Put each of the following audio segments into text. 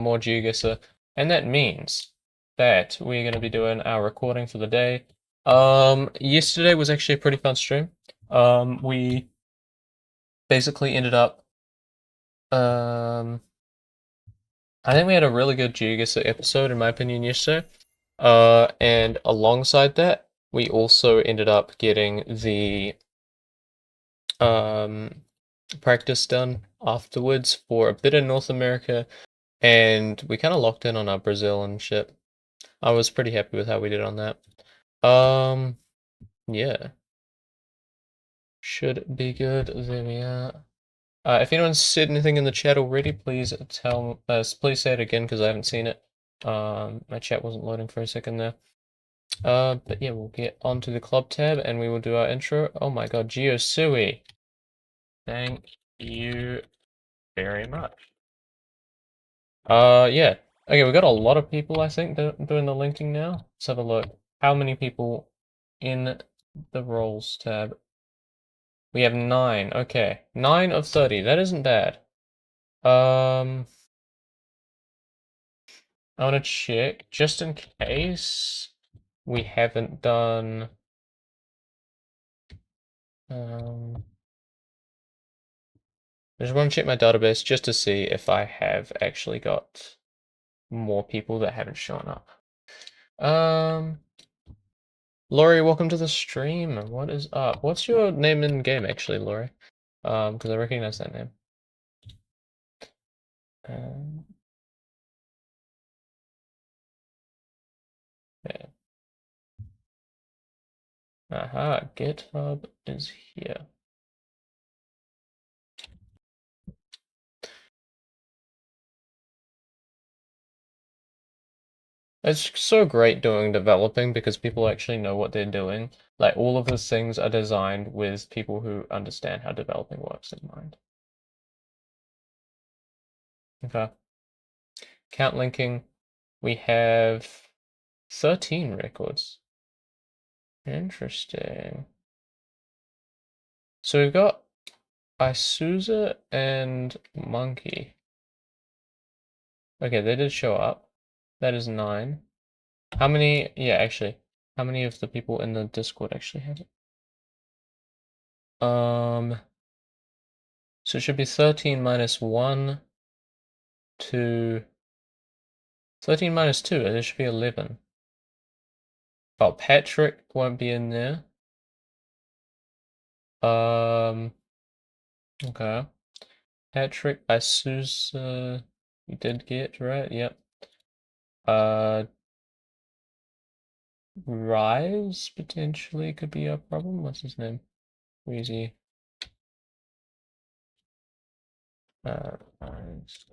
more Geoguessr, and that means that we're going to be doing our recording for the day. Yesterday was actually a pretty fun stream. We basically ended up, I think we had a really good Geoguessr episode, in my opinion, yesterday. And alongside that, we also ended up getting the practice done afterwards for a bit of North America, and we kind of locked in on our Brazil and shit. I was pretty happy with how we did on that. Yeah. Should be good. There we are. If anyone's said anything in the chat already, please please say it again because I haven't seen it. My chat wasn't loading for a second there. But yeah, we'll get onto the club tab and we will do our intro. Oh my god, Geoguessr. Thank you very much. Yeah. Okay, we've got a lot of people, I think, doing the linking now. Let's have a look. How many people in the roles tab? We have 9. Okay. 9 of 30. That isn't bad. I want to check, just in case we haven't done... I just want to check my database just to see if I have actually got more people that haven't shown up. Laurie, welcome to the stream. What is up? What's your name in game, actually, Laurie? Because I recognize that name. Yeah. Aha, GitHub is here. It's so great doing developing because people actually know what they're doing. Like, all of those things are designed with people who understand how developing works in mind. Okay. Count linking. We have 13 records. Interesting. So we've got Isuza and Monkey. Okay, they did show up. That is 9. How many? Yeah, actually, how many of the people in the Discord actually have it? So it should be 13 minus 1, 2. 13 minus 2, it should be 11. Oh, Patrick won't be in there. Okay. Patrick, Isuza, you did get, right? Yep. Rise potentially could be a problem. What's his name? Wheezy. Rise.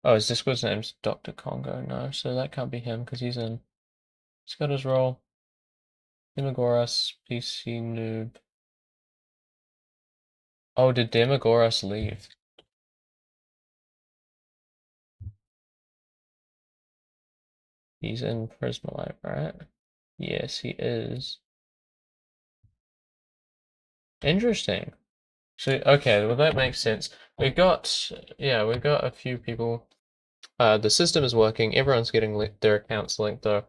Oh, his Discord's name's Dr. Congo. No, so that can't be him because he's got his role. Demagoras, PC noob. Oh, did Demagoras leave? He's in Prismalite, right? Yes, he is. Interesting. So, okay, well that makes sense. We've got a few people. The system is working. Everyone's getting their accounts linked though.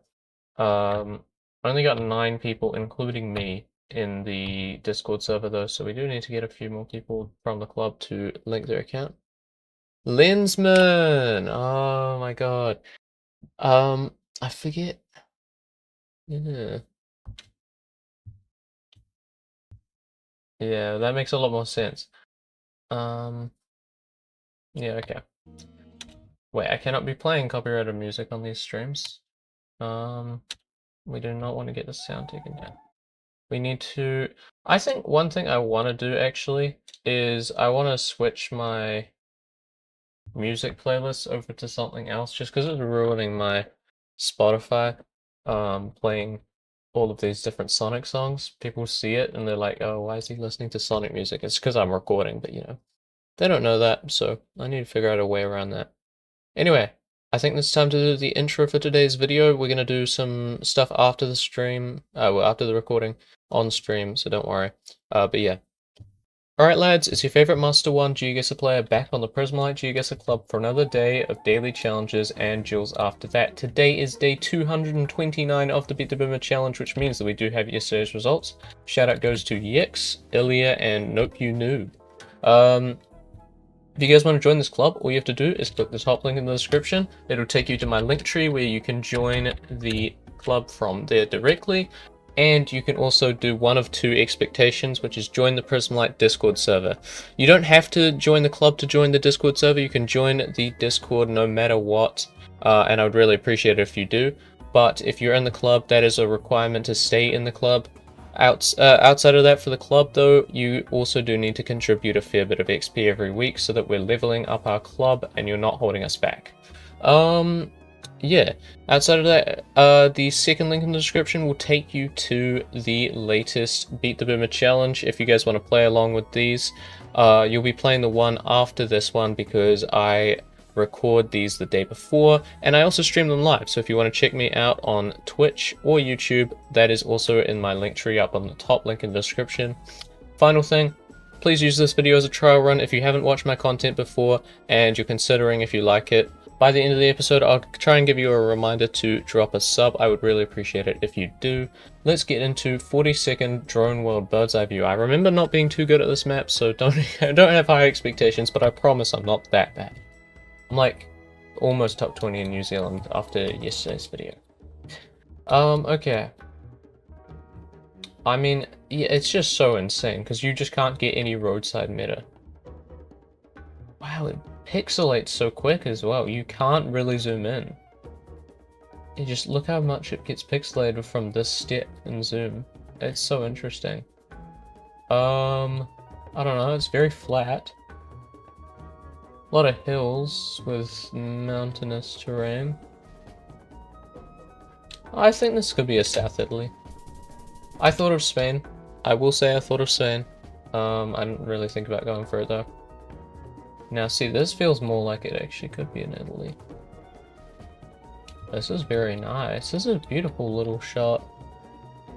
Only got 9 people, including me, in the Discord server though, so we do need to get a few more people from the club to link their account. Lensman! Oh my god. I forget. Yeah. Yeah, that makes a lot more sense. Yeah, okay. Wait, I cannot be playing copyrighted music on these streams. We do not want to get the sound taken down. We need to... I think one thing I want to do, actually, is I want to switch my music playlist over to something else, just because it's ruining my Spotify, playing all of these different Sonic songs. People see it, and they're like, oh, why is he listening to Sonic music? It's because I'm recording, but, you know, they don't know that, so I need to figure out a way around that. Anyway, I think it's time to do the intro for today's video. We're going to do some stuff after the stream, well, after the recording on stream, so don't worry. But yeah. Alright lads, it's your favourite Master 1 Geoguessr player back on the Prismalite Geoguessr Club for another day of daily challenges and duels after that. Today is day 229 of the Beat the Boomer challenge, which means that we do have yesterday's results. Shout out goes to Yix, Ilya, and Nope You Noob. If you guys want to join this club, all you have to do is click the top link in the description. It'll take you to my link tree where you can join the club from there directly. And you can also do one of two expectations, which is join the Prismalite Discord server. You don't have to join the club to join the Discord server. You can join the Discord no matter what, and I would really appreciate it if you do. But if you're in the club, that is a requirement to stay in the club. Outside of that, for the club though, you also do need to contribute a fair bit of XP every week so that we're leveling up our club and you're not holding us back. Yeah, outside of that, the second link in the description will take you to the latest Beat the Boomer challenge. If you guys want to play along with these, you'll be playing the one after this one because I record these the day before, and I also stream them live. So if you want to check me out on Twitch or YouTube, that is also in my link tree up on the top link in the description. Final thing, please use this video as a trial run if you haven't watched my content before and you're considering if you like it. By the end of the episode, I'll try and give you a reminder to drop a sub. I would really appreciate it if you do. Let's get into 40-second drone world bird's eye view. I remember not being too good at this map, so don't have high expectations, but I promise I'm not that bad. I'm like almost top 20 in New Zealand after yesterday's video. Okay. I mean, yeah, it's just so insane because you just can't get any roadside meta. Wow, it pixelates so quick as well. You can't really zoom in. You just look how much it gets pixelated from this step and zoom. It's so interesting. I don't know, it's very flat. A lot of hills with mountainous terrain. I think this could be a South Italy. I thought of Spain. I will say I thought of Spain. I didn't really think about going for it though. Now see, this feels more like it actually could be in Italy. This is very nice. This is a beautiful little shot.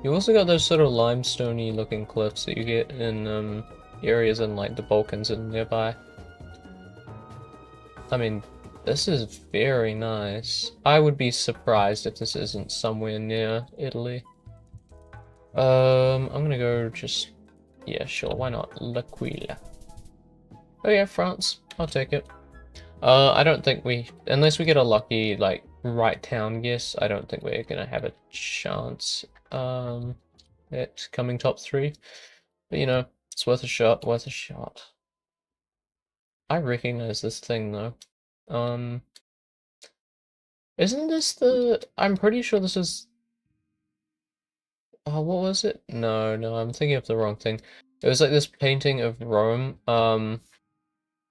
You also got those sort of limestoney looking cliffs that you get in areas in like the Balkans and nearby. I mean, this is very nice. I would be surprised if this isn't somewhere near Italy. I'm gonna go just, yeah, sure, why not? L'Aquila. Oh yeah, France. I'll take it. I don't think unless we get a lucky, like, right town guess, I don't think we're gonna have a chance, at coming top 3. But, you know, it's worth a shot, worth a shot. I recognize this thing, though. Isn't this I'm pretty sure this is... Oh, what was it? No, I'm thinking of the wrong thing. It was like this painting of Rome,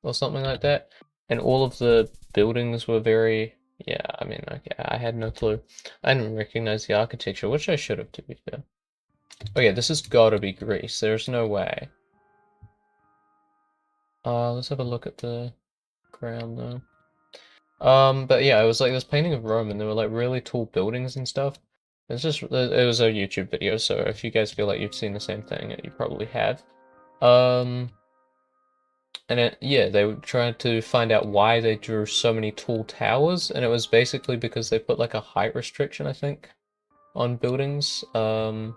or something like that. And all of the buildings were very... Yeah, I mean, okay, I had no clue. I didn't recognize the architecture, which I should have, to be fair. Okay, this has gotta be Greece. There's no way. Let's have a look at the ground, though. But yeah, it was like this painting of Rome, and there were like really tall buildings and stuff. It was a YouTube video, so if you guys feel like you've seen the same thing, you probably have. And yeah, they were trying to find out why they drew so many tall towers, and it was basically because they put like a height restriction, I think, on buildings, and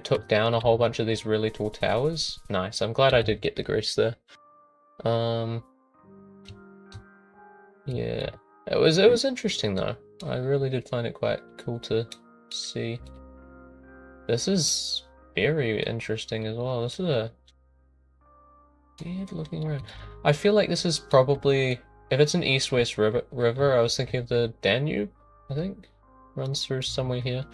took down a whole bunch of these really tall towers. Nice, I'm glad I did get the Greece there. Yeah, it was interesting though. I really did find it quite cool to see. This is very interesting as well. This is a weird looking road. I feel like this is probably, if it's an east-west river, I was thinking of the Danube, I think. Runs through somewhere here.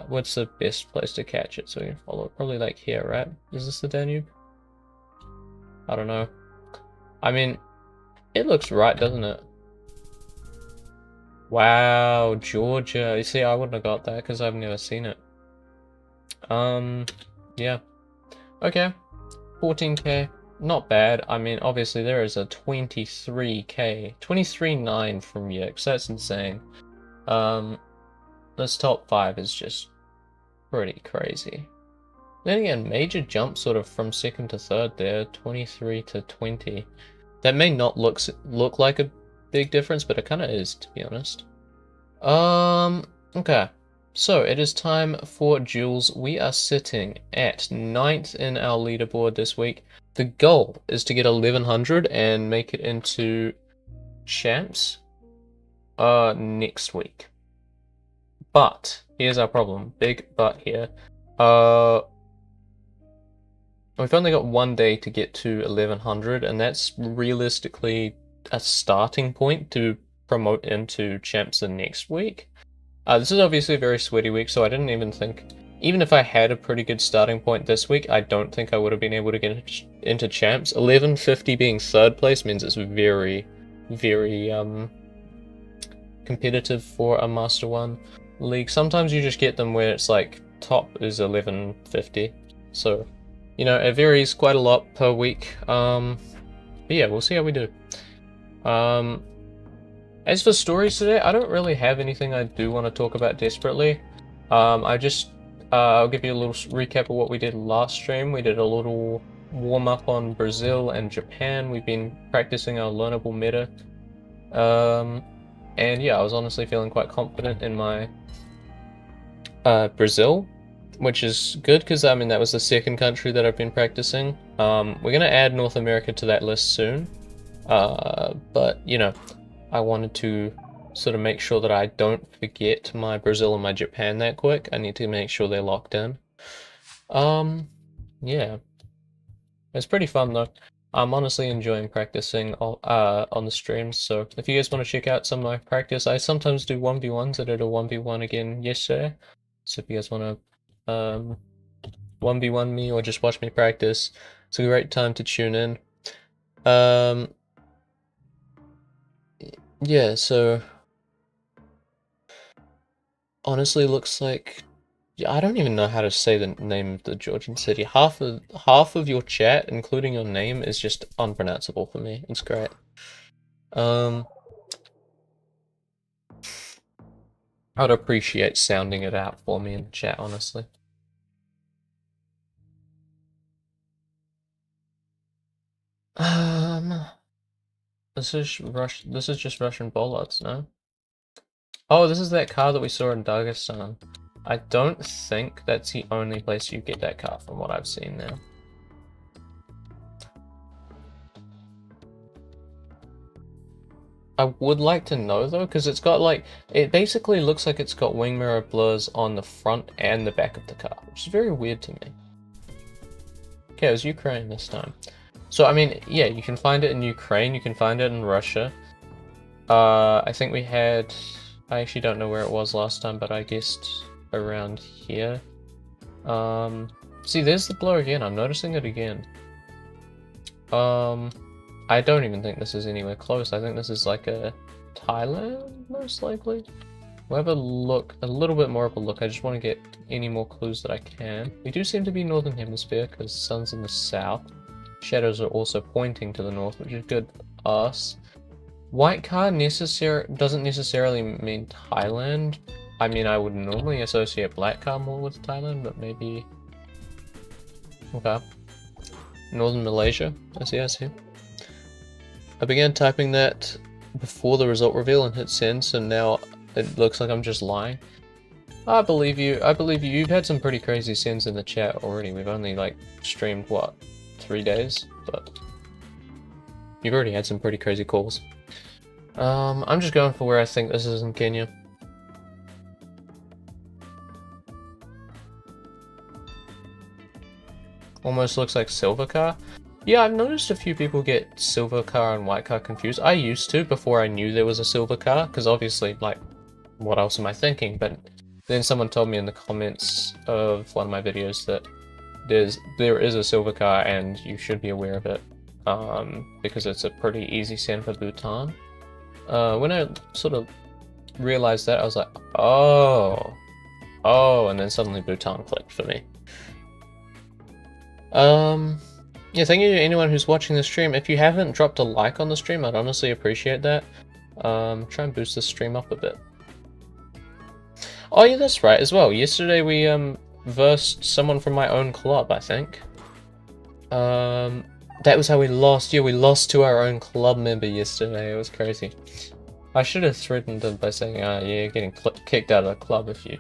What's the best place to catch it so we can follow it? Probably like here, right? Is this the Danube? I don't know. I mean, it looks right, doesn't it? Wow, Georgia. You see, I wouldn't have got that because I've never seen it. Yeah. Okay. 14k. Not bad. I mean, obviously there is a 23k. 23.9 from Yix. That's insane. This top 5 is just pretty crazy. Then again, major jump sort of from second to third there, 23 to 20. That may not look like a big difference, but it kind of is, to be honest. Okay. So it is time for duels. We are sitting at 9th in our leaderboard this week. The goal is to get 1100 and make it into champs next week. But here's our problem. Big but here. We've only got one day to get to 1100, and that's realistically a starting point to promote into champs the next week. This is obviously a very sweaty week, so I didn't even think, even if I had a pretty good starting point this week, I don't think I would have been able to get into champs. 1150 being third place means it's very, very competitive for a Master 1 league. Sometimes you just get them where it's like top is 1150, so you know, it varies quite a lot per week. But yeah, we'll see how we do. As for stories today, I don't really have anything I do want to talk about desperately. I'll give you a little recap of what we did last stream. We did a little warm-up on Brazil and Japan. We've been practicing our learnable meta. And yeah, I was honestly feeling quite confident in my Brazil, which is good because, I mean, that was the second country that I've been practicing. We're going to add North America to that list soon. But, you know, I wanted to sort of make sure that I don't forget my Brazil and my Japan that quick. I need to make sure they're locked in. Yeah. It's pretty fun though. I'm honestly enjoying practicing on the streams, so if you guys want to check out some of my practice, I sometimes do 1v1s. I did a 1v1 again yesterday. So if you guys want to 1v1 me or just watch me practice, it's a great time to tune in. Yeah, so honestly looks like, I don't even know how to say the name of the Georgian city. Half of your chat, including your name, is just unpronounceable for me. It's great. I'd appreciate sounding it out for me in the chat, honestly. This is just Russian bollards, no? Oh, this is that car that we saw in Dagestan. I don't think that's the only place you get that car from what I've seen now. I would like to know though, because it's got like, it basically looks like it's got wing mirror blurs on the front and the back of the car, which is very weird to me. Okay, it was Ukraine this time. So, I mean, yeah, you can find it in Ukraine, you can find it in Russia. I think we had, I actually don't know where it was last time, but I guessed around here. See, there's the blur again, I'm noticing it again. I don't even think this is anywhere close. I think this is like a Thailand, most likely. We'll have a look, a little bit more of a look. I just want to get any more clues that I can. We do seem to be Northern Hemisphere because the sun's in the south. Shadows are also pointing to the north, which is good for us. White car doesn't necessarily mean Thailand. I mean, I would normally associate black car more with Thailand, but maybe... Okay. Northern Malaysia. I see. I began typing that before the result reveal and hit send, so now it looks like I'm just lying. I believe you. You've had some pretty crazy sends in the chat already. We've only, like, streamed, what, 3 days? But you've already had some pretty crazy calls. I'm just going for where I think this is in Kenya. Almost looks like silver car. Yeah, I've noticed a few people get silver car and white car confused. I used to before I knew there was a silver car, because obviously, like, what else am I thinking? But then someone told me in the comments of one of my videos that there is a silver car and you should be aware of it, because it's a pretty easy send for Bhutan. When I sort of realized that, I was like, oh, and then suddenly Bhutan clicked for me. Yeah, thank you to anyone who's watching the stream. If you haven't dropped a like on the stream, I'd honestly appreciate that. Try and boost the stream up a bit. Oh yeah, that's right as well. Yesterday we versed someone from my own club, I think. That was how we lost. Yeah, we lost to our own club member yesterday. It was crazy. I should have threatened them by saying, yeah, you're getting kicked out of the club if you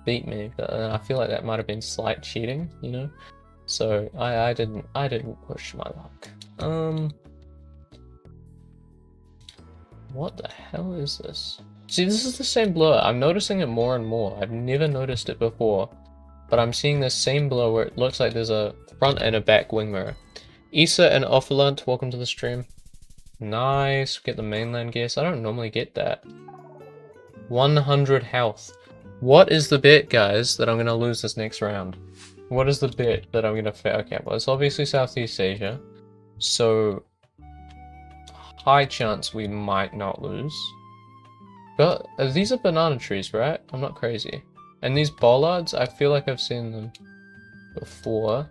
beat me. But I feel like that might have been slight cheating, you know? So I didn't push my luck. What the hell is this? See, this is the same blur. I'm noticing it more and more. I've never noticed it before. But I'm seeing this same blur where it looks like there's a front and a back wing mirror. Issa and Offerlant, welcome to the stream. Nice, get the mainland guess. I don't normally get that. 100 health. What is the bet, guys, that I'm going to lose this next round? What is the bet that I'm going to fail? Okay, well, it's obviously Southeast Asia. So, high chance we might not lose. But these are banana trees, right? I'm not crazy. And these bollards, I feel like I've seen them before.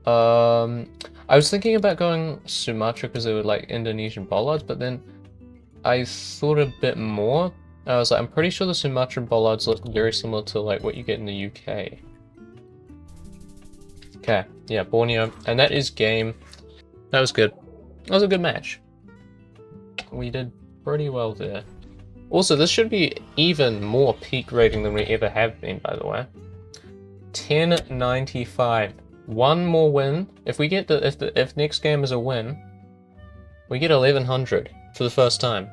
I was thinking about going Sumatra because they were like Indonesian bollards, but then I thought a bit more. I was like, I'm pretty sure the Sumatran bollards look very similar to like what you get in the UK. Okay, yeah, Borneo, and that is game. That was good. That was a good match. We did pretty well there. Also, this should be even more peak rating than we ever have been, by the way. 1095. One more win. If we get if next game is a win, we get 1100 for the first time.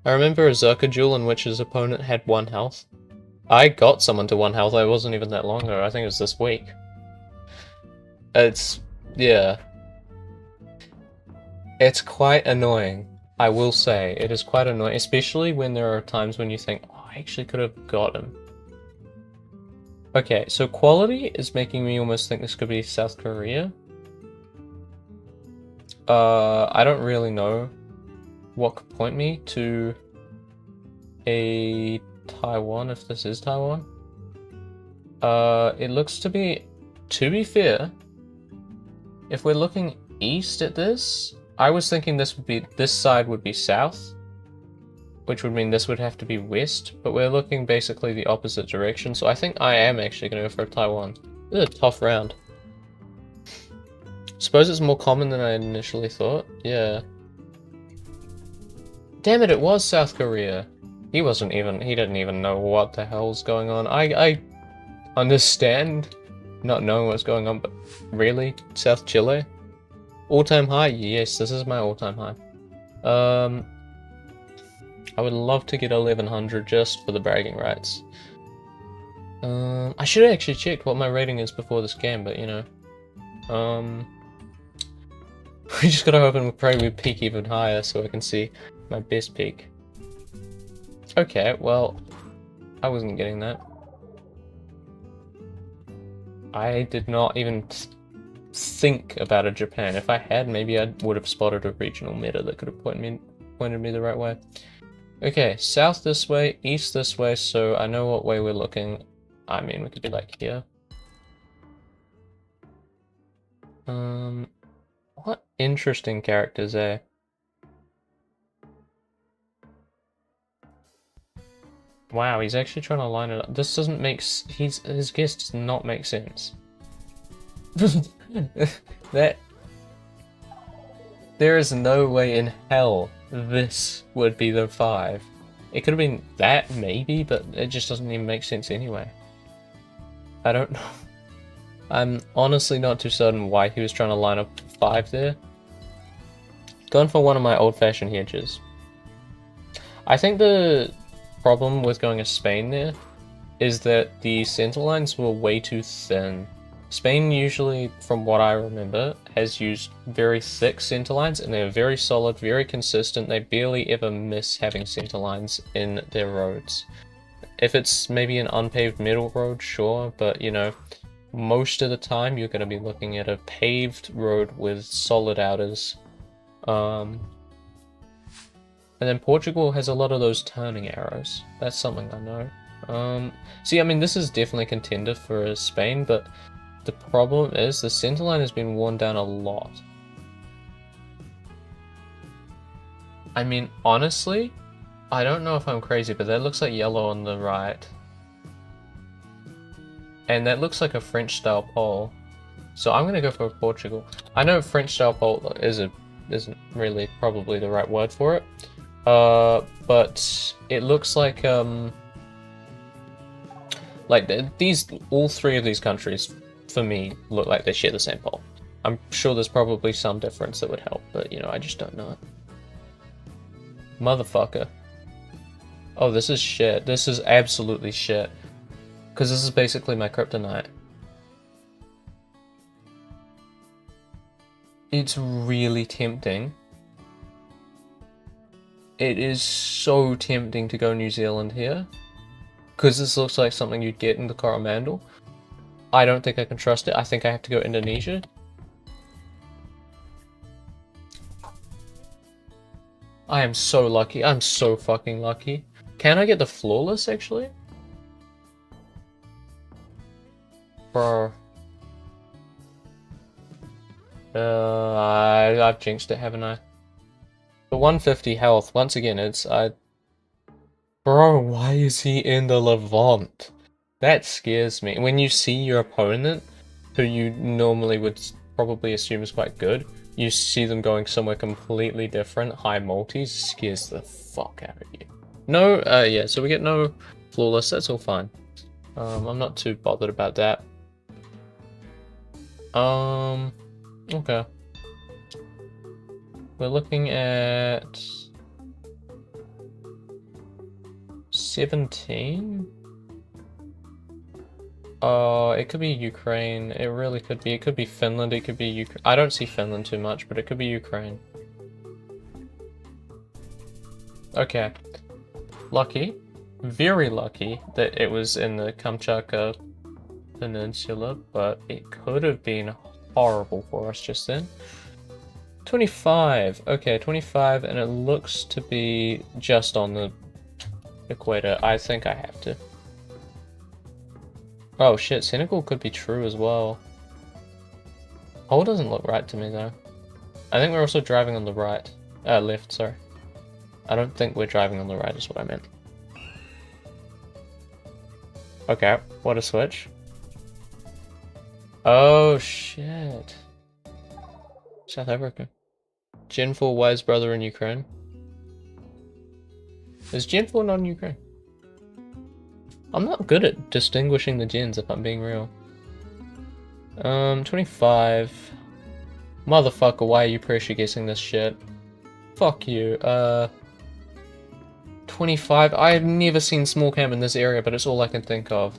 I remember a Zerka duel in which his opponent had 1 health. I got someone to 1 health. I wasn't even that long ago. I think it was this week. Yeah. It's quite annoying. I will say, it is quite annoying, especially when there are times when you think, oh, I actually could have got him. Okay, so quality is making me almost think this could be South Korea. I don't really know what could point me to a Taiwan, if this is Taiwan. It looks to be fair, if we're looking east at this, I was thinking this side would be south, which would mean this would have to be west, but we're looking basically the opposite direction, so I think I am actually going to go for Taiwan. This is a tough round. Suppose it's more common than I initially thought. Yeah. Damn it, it was South Korea. He didn't even know what the hell's going on. I understand not knowing what's going on, but really? South Chile? All-time high? Yes, this is my all-time high. I would love to get 1100 just for the bragging rights. I should have actually checked what my rating is before this game, but you know. We just gotta hope and pray we peak even higher so I can see my best peak. Okay, well, I wasn't getting that. I did not even think about a Japan. If I had, maybe I would have spotted a regional meta that could have pointed me the right way. Okay, south this way, east this way, so I know what way we're looking. I mean, we could be like here. What interesting characters, eh? Wow, he's actually trying to line it up. This doesn't make his guess does not make sense. There is no way in hell this would be the 5. It could have been that, maybe, but it just doesn't even make sense anyway. I don't know. I'm honestly not too certain why he was trying to line up 5 there. Going for one of my old-fashioned hedges. I think the problem with going to Spain there is that the center lines were way too thin. Spain usually, from what I remember, has used very thick center lines, and they're very solid, very consistent. They barely ever miss having center lines in their roads. If it's maybe an unpaved middle road, sure, but you know, most of the time you're going to be looking at a paved road with solid outers. And then Portugal has a lot of those turning arrows. That's something I know. See, I mean, this is definitely a contender for Spain, but the problem is the center line has been worn down a lot. I mean, honestly, I don't know if I'm crazy, but that looks like yellow on the right. And that looks like a French-style pole. So I'm gonna go for Portugal. I know French-style pole isn't really probably the right word for it. But it looks like all three of these countries, for me, look like they share the same pole. I'm sure there's probably some difference that would help, but you know, I just don't know it. Motherfucker. Oh, this is shit. This is absolutely shit. Because this is basically my kryptonite. It's really tempting. It is so tempting to go New Zealand here. Because this looks like something you'd get in the Coromandel. I don't think I can trust it. I think I have to go Indonesia. I am so lucky. I'm so fucking lucky. Can I get the flawless, actually? Bro. I've jinxed it, haven't I? The 150 health, once again, Bro, why is he in the Levant? That scares me. When you see your opponent, who you normally would probably assume is quite good, you see them going somewhere completely different, high multis, scares the fuck out of you. No, yeah, so we get no flawless, that's all fine. I'm not too bothered about that. Okay. We're looking at 17? Oh, it could be Ukraine. It really could be. It could be Finland. It could be Ukraine. I don't see Finland too much, but it could be Ukraine. Okay. Lucky. Very lucky that it was in the Kamchatka Peninsula, but it could have been horrible for us just then. 25. Okay, 25, and it looks to be just on the equator. I think I have to. Oh shit, Senegal could be true as well. Pole doesn't look right to me though. I think we're also driving on the right. Left, sorry. I don't think we're driving on the right is what I meant. Okay, what a switch. Oh shit. South Africa. Gen4 wise brother in Ukraine. Is Gen4 not in Ukraine? I'm not good at distinguishing the gens if I'm being real. 25. Motherfucker, why are you pressure guessing this shit? Fuck you. 25. I've never seen small cam in this area, but it's all I can think of.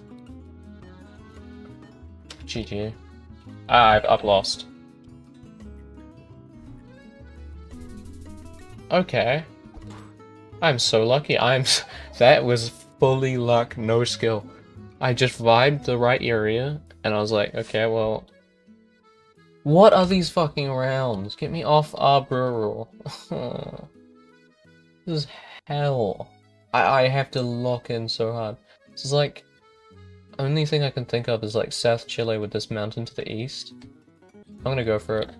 GG. I've lost. Okay. I'm so lucky. That was fully luck, no skill. I just vibed the right area, and I was like, okay, well... What are these fucking rounds? Get me off our rural. This is hell. I have to lock in so hard. This is like... Only thing I can think of is like South Chile with this mountain to the east. I'm gonna go for it.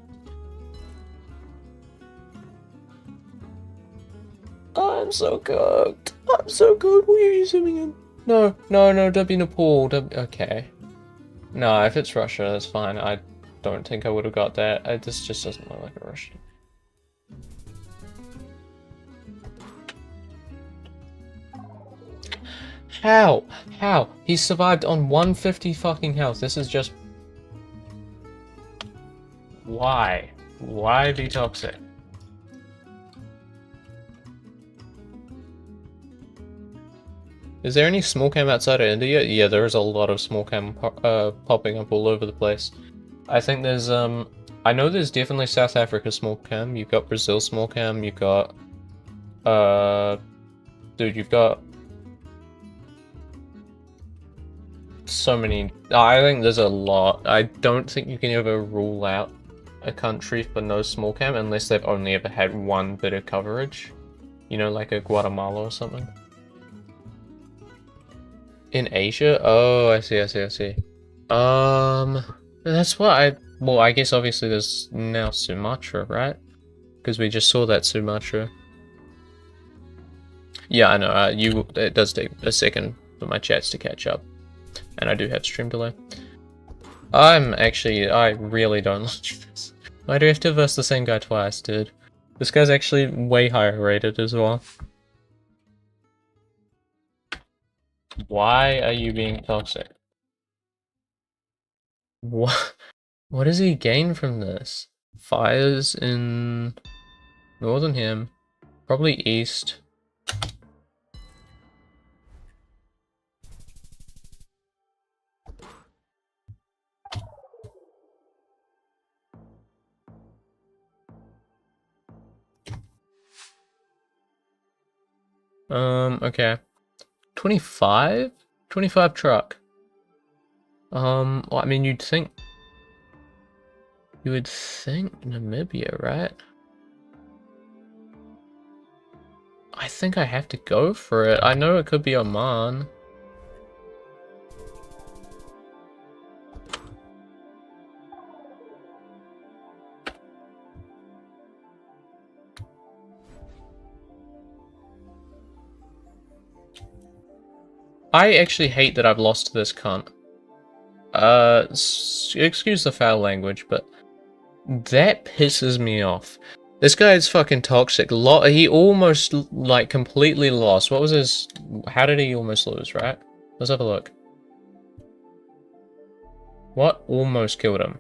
I'm so cooked. I'm so good. Where are you zooming in? No, no, no, don't be Nepal. Okay. No, if it's Russia, that's fine. I don't think I would have got that. This just doesn't look like a Russian. How? How? He survived on 150 fucking health. This is just... Why? Why be toxic? Is there any small cam outside of India? Yeah, there is a lot of small cam popping up all over the place. I think there's, I know there's definitely South Africa small cam, you've got Brazil small cam, you've got, dude, you've got so many. I think there's a lot. I don't think you can ever rule out a country for no small cam unless they've only ever had one bit of coverage. You know, like a Guatemala or something. In Asia? Oh, I see, I see, I see. That's what well, I guess obviously there's now Sumatra, right? Because we just saw that Sumatra. Yeah, I know. It does take a second for my chats to catch up, and I do have stream delay. I really don't like this. Why do we have to verse the same guy twice, dude? This guy's actually way higher rated as well. Why are you being toxic? What? What does he gain from this? Fires in northern him, probably east. Okay. 25? 25 truck. Well, I mean, you would think Namibia, right? I think I have to go for it. I know it could be Oman. I actually hate that I've lost to this cunt. Excuse the foul language, but that pisses me off. This guy is fucking toxic. He almost, like, completely lost. What was his... How did he almost lose, right? Let's have a look. What almost killed him?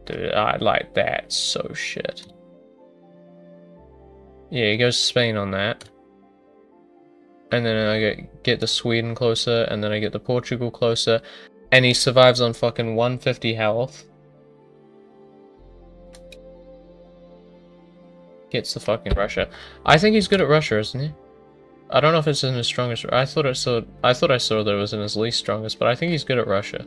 Dude, I like that. So shit. Yeah, he goes Spain on that. And then I get the Sweden closer, and then I get the Portugal closer. And he survives on fucking 150 health. Gets the fucking Russia. I think he's good at Russia, isn't he? I don't know if it's in his strongest. I thought I saw that it was in his least strongest, but I think he's good at Russia.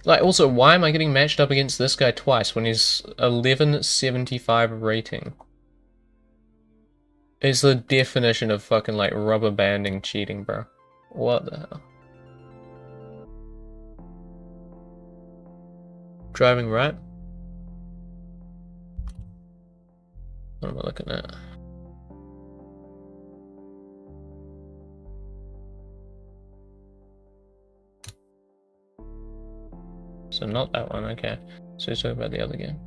Like, also, why am I getting matched up against this guy twice when he's 1175 rating? It's the definition of fucking, like, rubber banding cheating, bro. What the hell? Driving right? What am I looking at? So not that one, okay. So he's talking about the other game.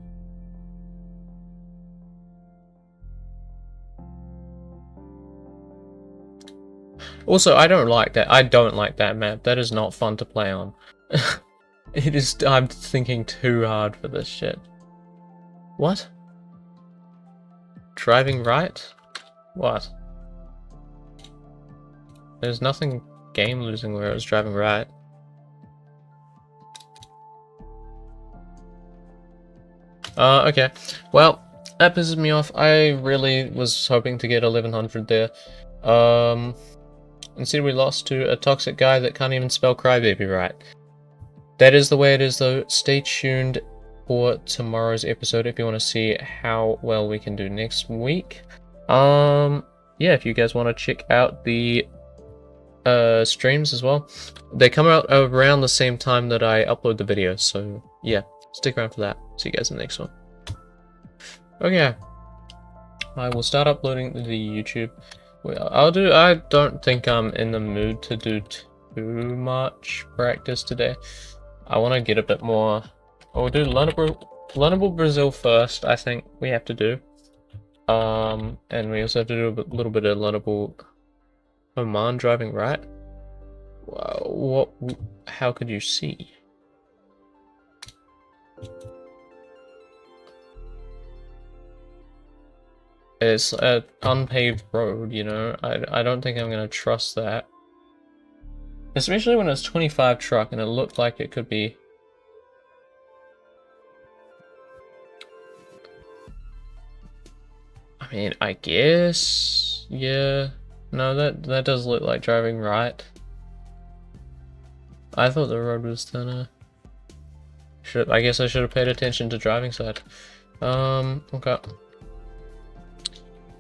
Also, I don't like that. I don't like that map. That is not fun to play on. It is. I'm thinking too hard for this shit. What? Driving right? What? There's nothing game losing where I was driving right. Okay. Well, that pisses me off. I really was hoping to get 1100 there. Instead we lost to a toxic guy that can't even spell crybaby right. That is the way it is though. Stay tuned for tomorrow's episode if you want to see how well we can do next week. Yeah, if you guys want to check out the streams as well. They come out around the same time that I upload the videos, so yeah, stick around for that. See you guys in the next one. Okay, I will start uploading the YouTube. Well, I don't think I'm in the mood to do too much practice today. I want to get a bit more. We'll do learnable Brazil first, I think we have to do. And we also have to do a little bit of learnable Oman driving right. Wow, how could you see? It's an unpaved road, you know. I don't think I'm gonna trust that. Especially when it's 25 truck and it looked like it could be. I mean, I guess, yeah. No, that does look like driving right. I thought the road was thinner. I guess I should have paid attention to driving side. Okay.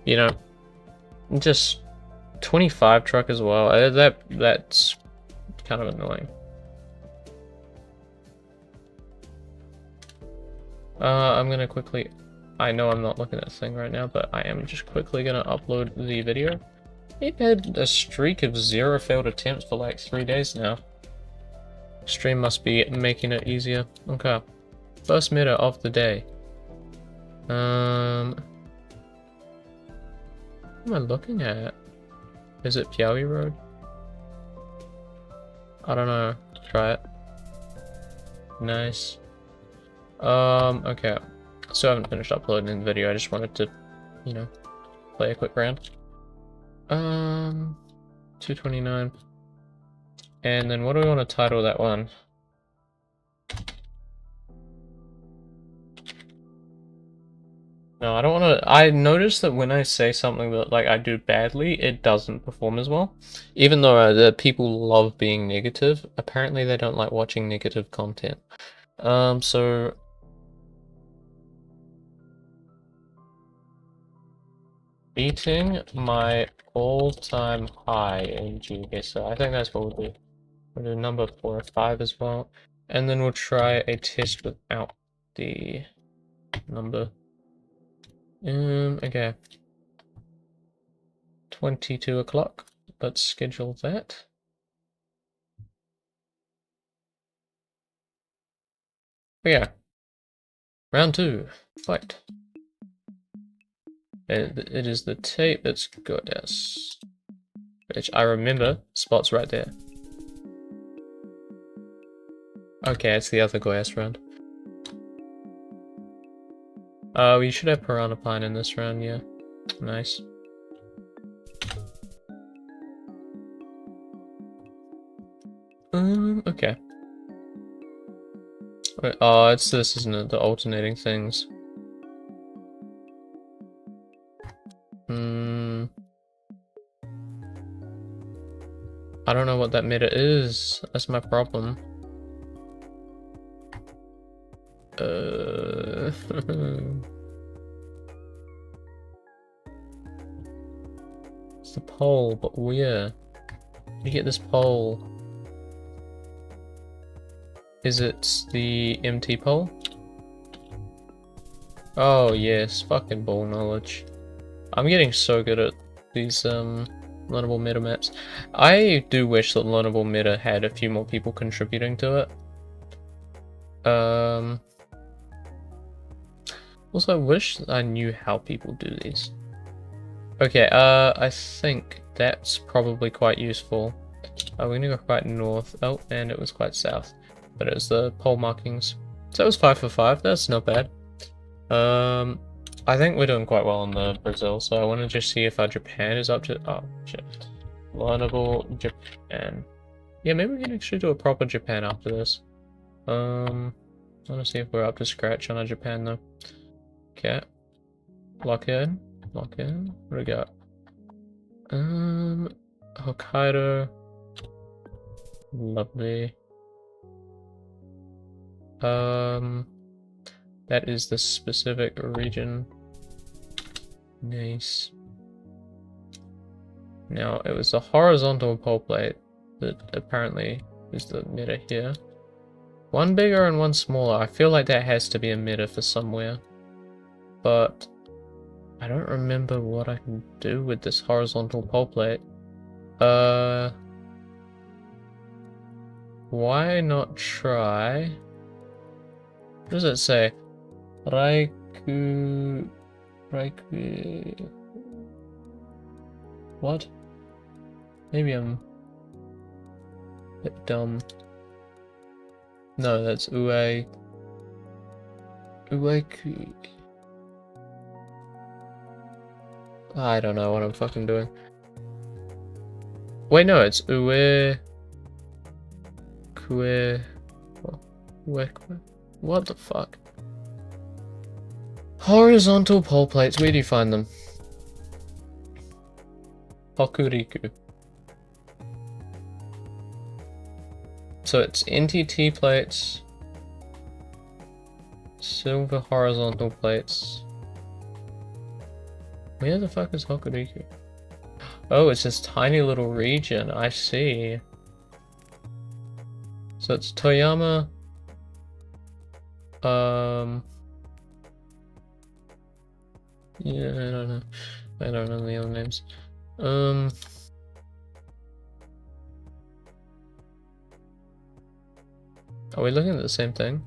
You know, just 25 truck as well. That's kind of annoying. I'm gonna quickly. I know I'm not looking at the thing right now, but I am just quickly gonna upload the video. We've had a streak of 0 failed attempts for like 3 days now. Stream must be making it easier. Okay. First meta of the day. What am I looking at? Is it Piaui Road? I don't know. Try it. Nice. Okay. So I haven't finished uploading the video, I just wanted to, you know, play a quick round. 229. And then what do we want to title that one? No, I don't want to. I noticed that when I say something that like I do badly, it doesn't perform as well. Even though the people love being negative, apparently they don't like watching negative content. So beating my all-time high in Geoguessr. I think that's what we'll do. We'll do number 4 or 5 as well. And then we'll try a test without the number. Okay. 22 o'clock. Let's schedule that. Yeah. Round 2. Fight. It is the tape that's Goddess. Which I remember. Spot's right there. Okay, it's the other Goddess round. We should have Piranha Pine in this round, yeah. Nice. Okay. Wait, oh, it's this, isn't it? The alternating things. I don't know what that meta is. That's my problem. It's the pole, but where? You get this pole. Is it the MT pole? Oh yes, fucking ball knowledge. I'm getting so good at these learnable meta maps. I do wish that learnable meta had a few more people contributing to it. Also, I wish I knew how people do these. Okay, I think that's probably quite useful. We're gonna go quite north. Oh, and it was quite south. But it was the pole markings. So it was 5 for 5, that's not bad. I think we're doing quite well on the Brazil, so I want to just see if our Japan is up to... Oh, shit. Learnable Japan. Yeah, maybe we can actually do a proper Japan after this. I want to see if we're up to scratch on our Japan, though. Okay. Lock in. Lock in. What do we got? Hokkaido. Lovely. That is the specific region. Nice. Now, it was the horizontal pole plate that apparently is the meta here. One bigger and one smaller. I feel like that has to be a meta for somewhere. But I don't remember what I can do with this horizontal pole plate. Why not try... What does it say? Raiku... What? Maybe I'm a bit dumb. No, that's Ueku. I don't know what I'm fucking doing. Wait, no, it's What the fuck? Horizontal pole plates, where do you find them? Hokuriku. So it's NTT plates, silver horizontal plates. Where the fuck is Hokuriku? Oh, it's this tiny little region, I see. So it's Toyama, Yeah, I don't know. I don't know the other names. Are we looking at the same thing?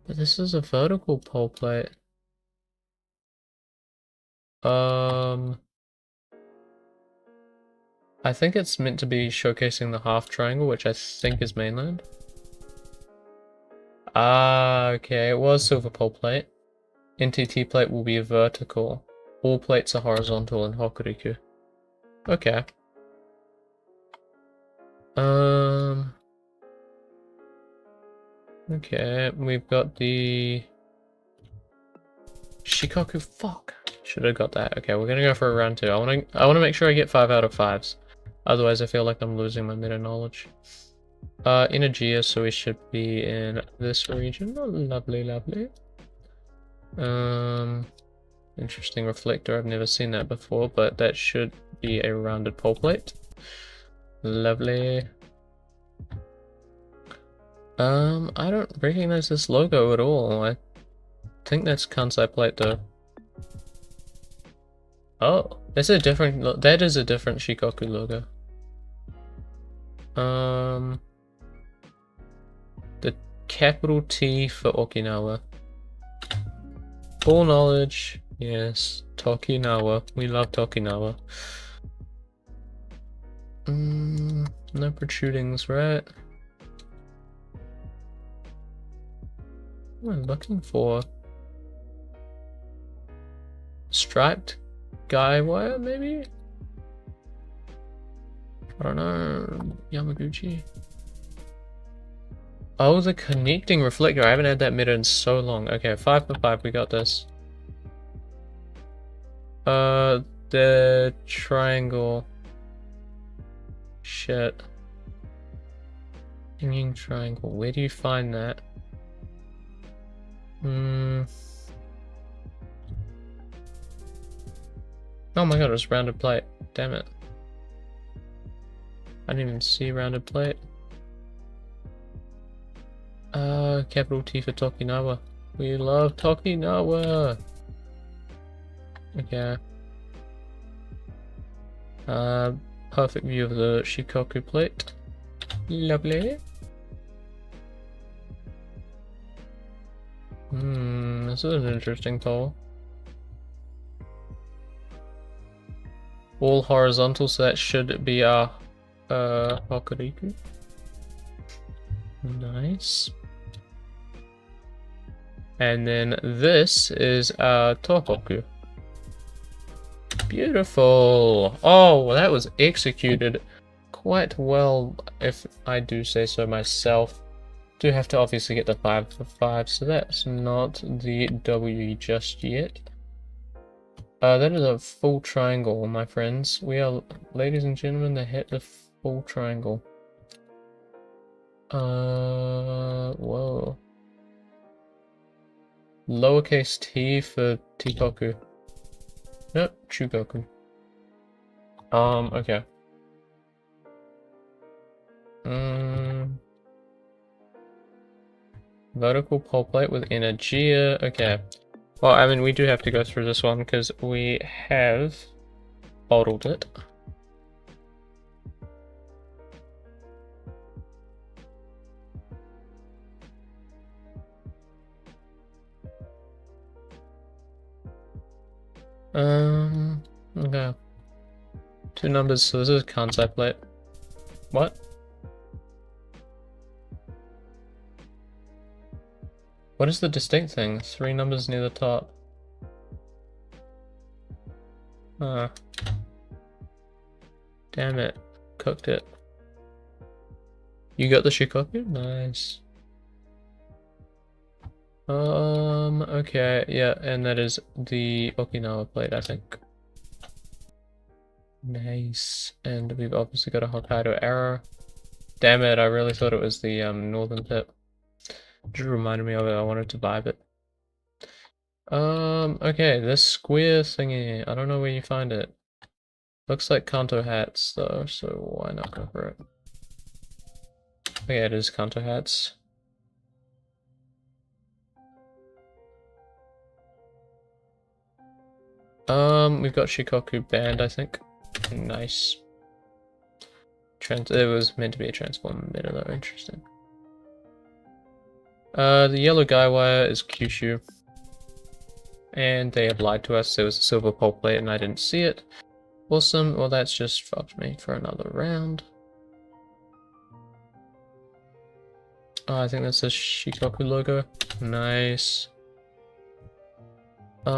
But this is a vertical pole plate. I think it's meant to be showcasing the half triangle, which I think is mainland. Ah, okay, it was silver pole plate. NTT plate will be vertical. All plates are horizontal in Hokuriku. Okay. Okay, we've got the Shikoku. Fuck. Should have got that. Okay, we're gonna go for a round 2. I wanna make sure I get 5 out of 5s. Otherwise I feel like I'm losing my meta knowledge. Energia, so we should be in this region. Oh, lovely, lovely. Interesting reflector. I've never seen that before, but that should be a rounded pole plate. Lovely. I don't recognize this logo at all. I think that's Kansai plate though. Oh, that's a different. That is a different Shikoku logo. The capital T for Okinawa. Full knowledge. Yes, Tokinawa. We love Tokinawa. No protrudings, right? What am I looking for? Striped guy wire, maybe? I don't know. Yamaguchi. Oh, the connecting reflector. I haven't had that meta in so long. Okay, 5 for 5. We got this. The triangle. Shit. Hanging triangle. Where do you find that? Oh my god, it's rounded plate. Damn it. I didn't even see rounded plate. Capital T for Tokinawa. We love Tokinawa. Okay. Perfect view of the Shikoku plate. Lovely. This is an interesting poll. All horizontal, so that should be our Hokuriku. Nice. And then this is our Tohoku. Beautiful. Oh, well, that was executed quite well, if I do say so myself. Do have to obviously get the 5 for 5, so that's not the W just yet. That is a full triangle, my friends. We are, ladies and gentlemen, they hit the full triangle. Whoa. Lowercase t for Tikoku. Nope, Chugoku. Okay. Vertical pole plate with Energia. Okay. Well, I mean, we do have to go through this one because we have bottled it. Okay. 2 numbers, so this is Kansai plate. What? What is the distinct thing? 3 numbers near the top. Damn it. Cooked it. You got the Shikoku? Nice. Okay, yeah, and that is the Okinawa plate, I think. Nice. And we've obviously got a Hokkaido arrow. Damn it, I really thought it was the northern tip. Just reminded me of it, I wanted to vibe it. Okay, this square thingy, I don't know where you find it. Looks like Kanto hats though, so why not go for it? Okay, it is Kanto hats. We've got Shikoku banned, I think. Nice. It was meant to be a transform emitter though, interesting. The yellow guy wire is Kyushu. And they have lied to us, there was a silver pole plate and I didn't see it. Awesome, well that's just fucked me for another round. Oh, I think that's the Shikoku logo. Nice. What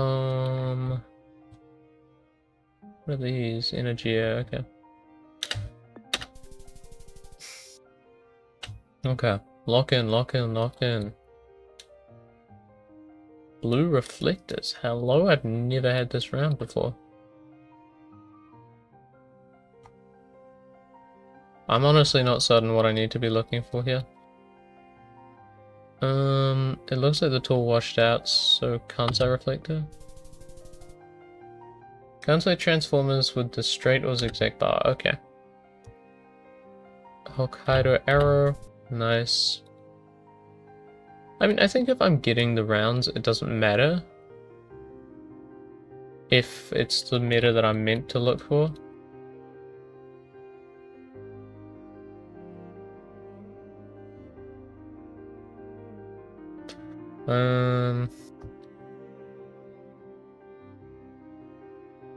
are these? Energia, okay. Okay, lock in, lock in, lock in. Blue reflectors. Hello, I've never had this round before. I'm honestly not certain what I need to be looking for here. It looks like the tool washed out, so Kansai reflector. Kansai transformers with the straight or zigzag bar, okay. Hokkaido arrow, nice. I mean, I think if I'm getting the rounds, it doesn't matter if it's the meta that I'm meant to look for.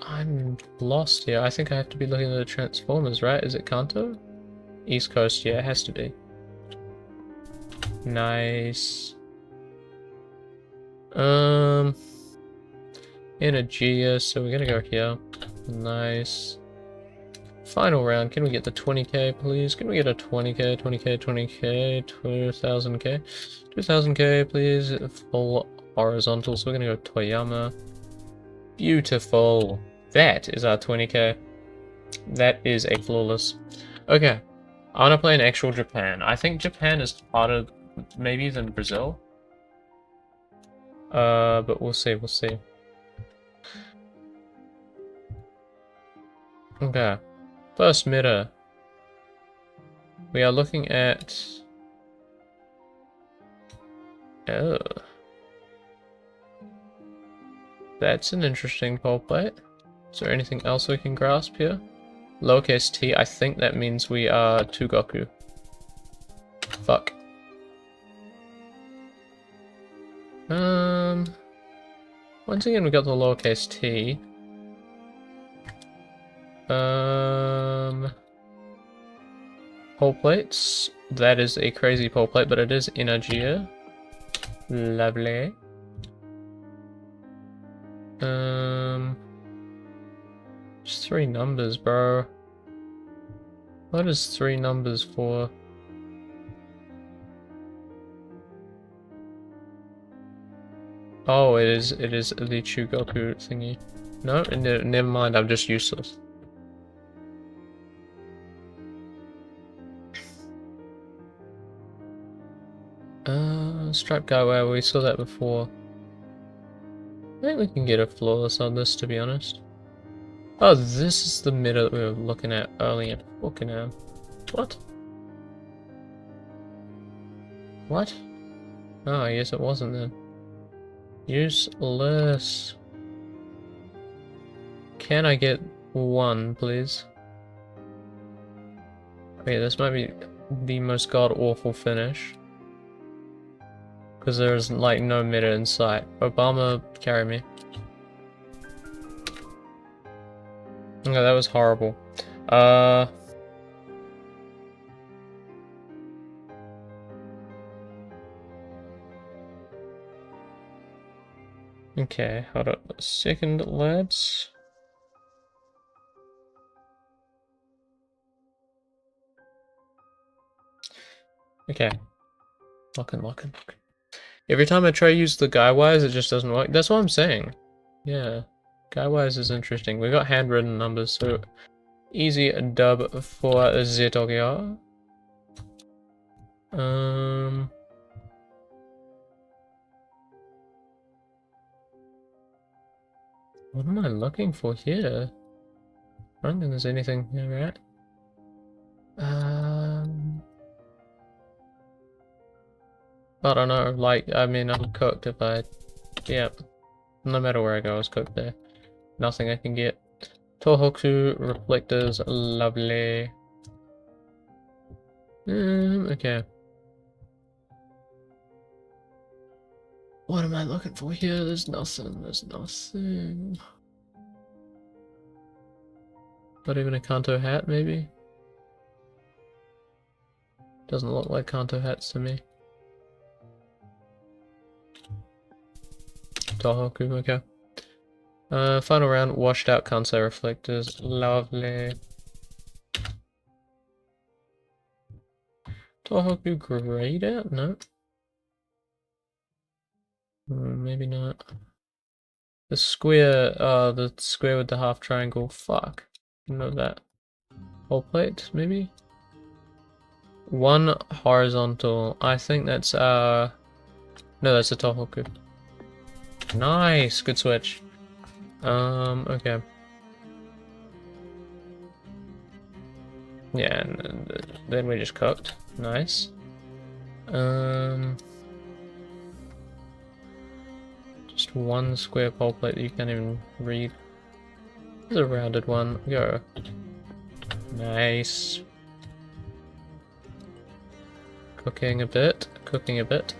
I'm lost here. I think I have to be looking at the Transformers, right? Is it Kanto? East Coast, yeah, it has to be. Nice. Energia, so we're gonna go here. Nice. Final round, can we get the 20k please? Can we get a 20k, 20k, 20k, 2000k? 2000k please, full horizontal, so we're gonna go Toyama. Beautiful. That is our 20k. That is a flawless. Okay, I wanna play an actual Japan. I think Japan is harder maybe than Brazil. But we'll see, we'll see. Okay. First meta. We are looking at... Oh. That's an interesting pole plate. Is there anything else we can grasp here? Lowercase t, I think that means we are Goku. Fuck. Once again we got the lowercase t. Pole plates. That is a crazy pole plate, but it is Energia. Lovely. Just 3 numbers, bro. What is 3 numbers for? Oh, it is the Chugoku thingy. No, never mind, I'm just useless. Strap guy, well, we saw that before. I think we can get a flawless on this, to be honest. Oh, this is the meta that we were looking at earlier. Fucking hell. What? What? Oh, I guess it wasn't then. Useless. Can I get 1, please? Okay, this might be the most god-awful finish. Because there's like no meta in sight. Obama, carry me. Okay, that was horrible. Okay, hold up a second, lads. Okay. Lock in. Every time I try to use the guy wires, it just doesn't work. That's what I'm saying. Yeah. Guy wires is interesting. We got handwritten numbers, so easy dub for Zetogia. What am I looking for here? I don't think there's anything here, right? I don't know, like, I mean, I'm cooked if I... Yeah. No matter where I go, I was cooked there. Nothing I can get. Tohoku reflectors, lovely. Okay. What am I looking for here? There's nothing. There's nothing. Not even a Kanto hat, maybe? Doesn't look like Kanto hats to me. Tohoku, okay. Final round, washed out Kansai reflectors. Lovely. Tohoku grayed out? No. Maybe not. The square with the half triangle. Fuck. Know that. Whole plate, maybe? One horizontal. I think that's, no, that's a Tohoku. Nice! Good switch. Okay. Yeah, and then we just cooked. Nice. Just one square pole plate that you can't even read. There's a rounded one. Go. Nice. Cooking a bit. Cooking a bit.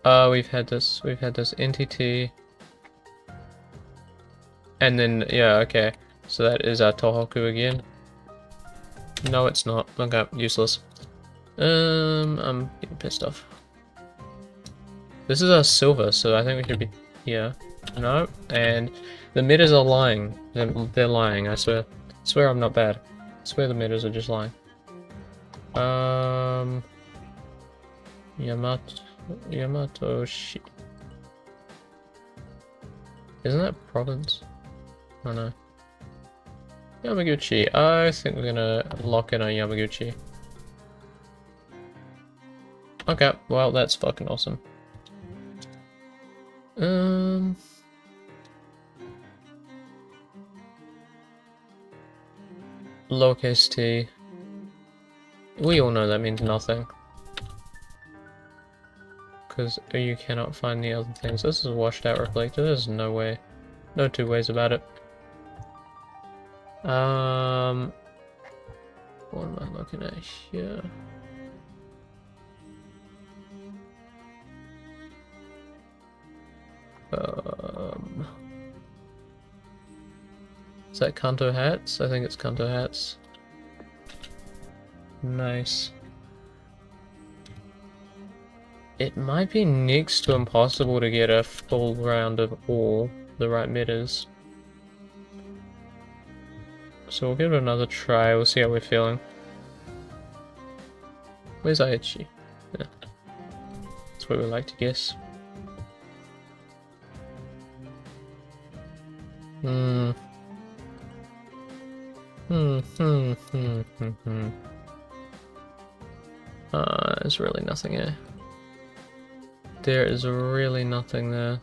We've had this NTT. And then, yeah, okay. So that is our Tohoku again. No, it's not. Okay, useless. I'm getting pissed off. This is our silver, so I think we should be here. No, and the meters are lying. They're lying, I swear. I swear I'm not bad. I swear the meters are just lying. Yamato shi. Isn't that province? Oh no. Yamaguchi. I think we're gonna lock in on Yamaguchi. Okay, well that's fucking awesome. Lowercase t. We all know that means nothing. Because you cannot find the other things. This is a washed out reflector. There's no way. No two ways about it. What am I looking at here? Is that Kanto hats? I think it's Kanto hats. Nice. It might be next to impossible to get a full round of all the right meters. So we'll give it another try, we'll see how we're feeling. Where's Aichi? Yeah. That's what we like to guess. There's really nothing here. There is really nothing there.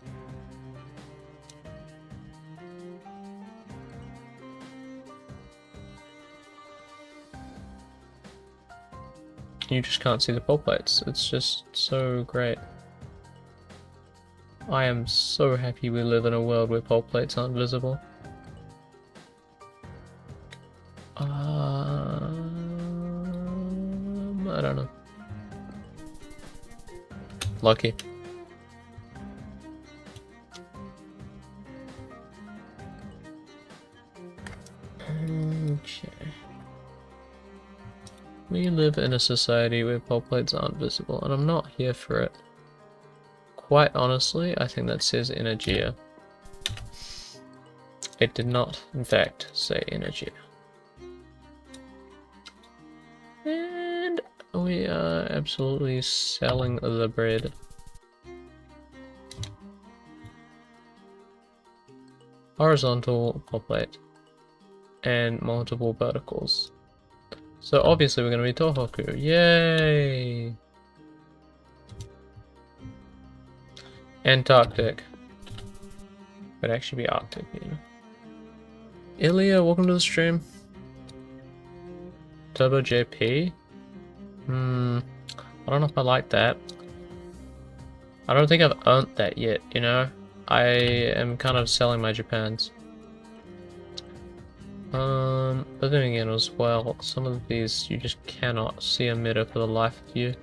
You just can't see the pole plates. It's just so great. I am so happy we live in a world where pole plates aren't visible. I don't know. Lucky. Okay. We live in a society where pole plates aren't visible, and I'm not here for it. Quite honestly, I think that says Energia. It did not, in fact, say Energia. And we are absolutely selling the bread. Horizontal pole plate. And multiple verticals. So obviously we're going to be Tohoku. Yay! Antarctic. Would actually be Arctic, you know. Ilya, welcome to the stream. Turbo JP? I don't know if I like that. I don't think I've earned that yet, you know? I am kind of selling my Japans. But then again as well, some of these you just cannot see a meta for the life of you.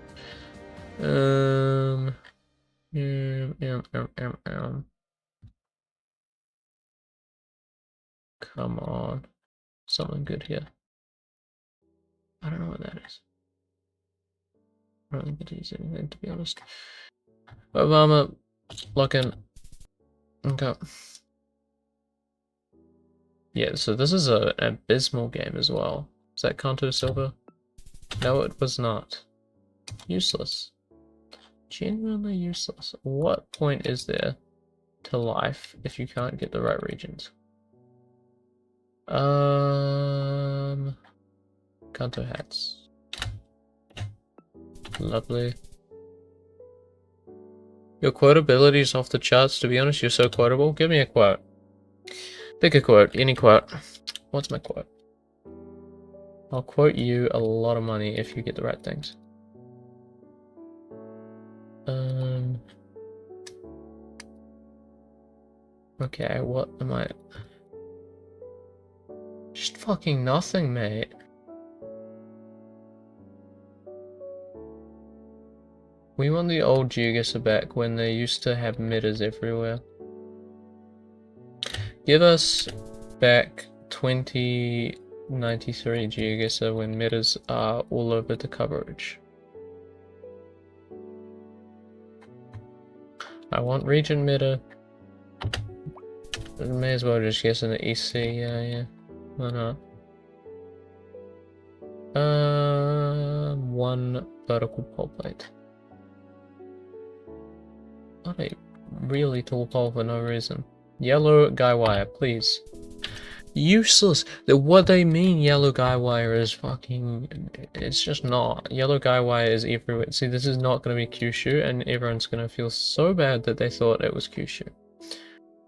Come on. Something good here. I don't know what that is. I don't think it is anything, to be honest. Obama, lock in. Okay. Yeah, so this is an abysmal game as well. Is that Kanto Silver? No, it was not. Useless. Genuinely useless. What point is there to life if you can't get the right regions? Kanto hats. Lovely. Your quotability is off the charts, to be honest. You're so quotable. Give me a quote. Pick a quote. Any quote. What's my quote? I'll quote you a lot of money if you get the right things. Okay, what am I... Just fucking nothing, mate. We want the old Geoguessr back when they used to have metas everywhere. Give us back 2093 Geoguessr when metas are all over the coverage. I want region meta. May as well just guess in the EC, yeah. Why not? One vertical pole plate. Not a really tall pole for no reason. Yellow guy wire, please. Useless. What they mean yellow guy wire is fucking... It's just not. Yellow guy wire is everywhere. See, this is not going to be Kyushu, and everyone's going to feel so bad that they thought it was Kyushu.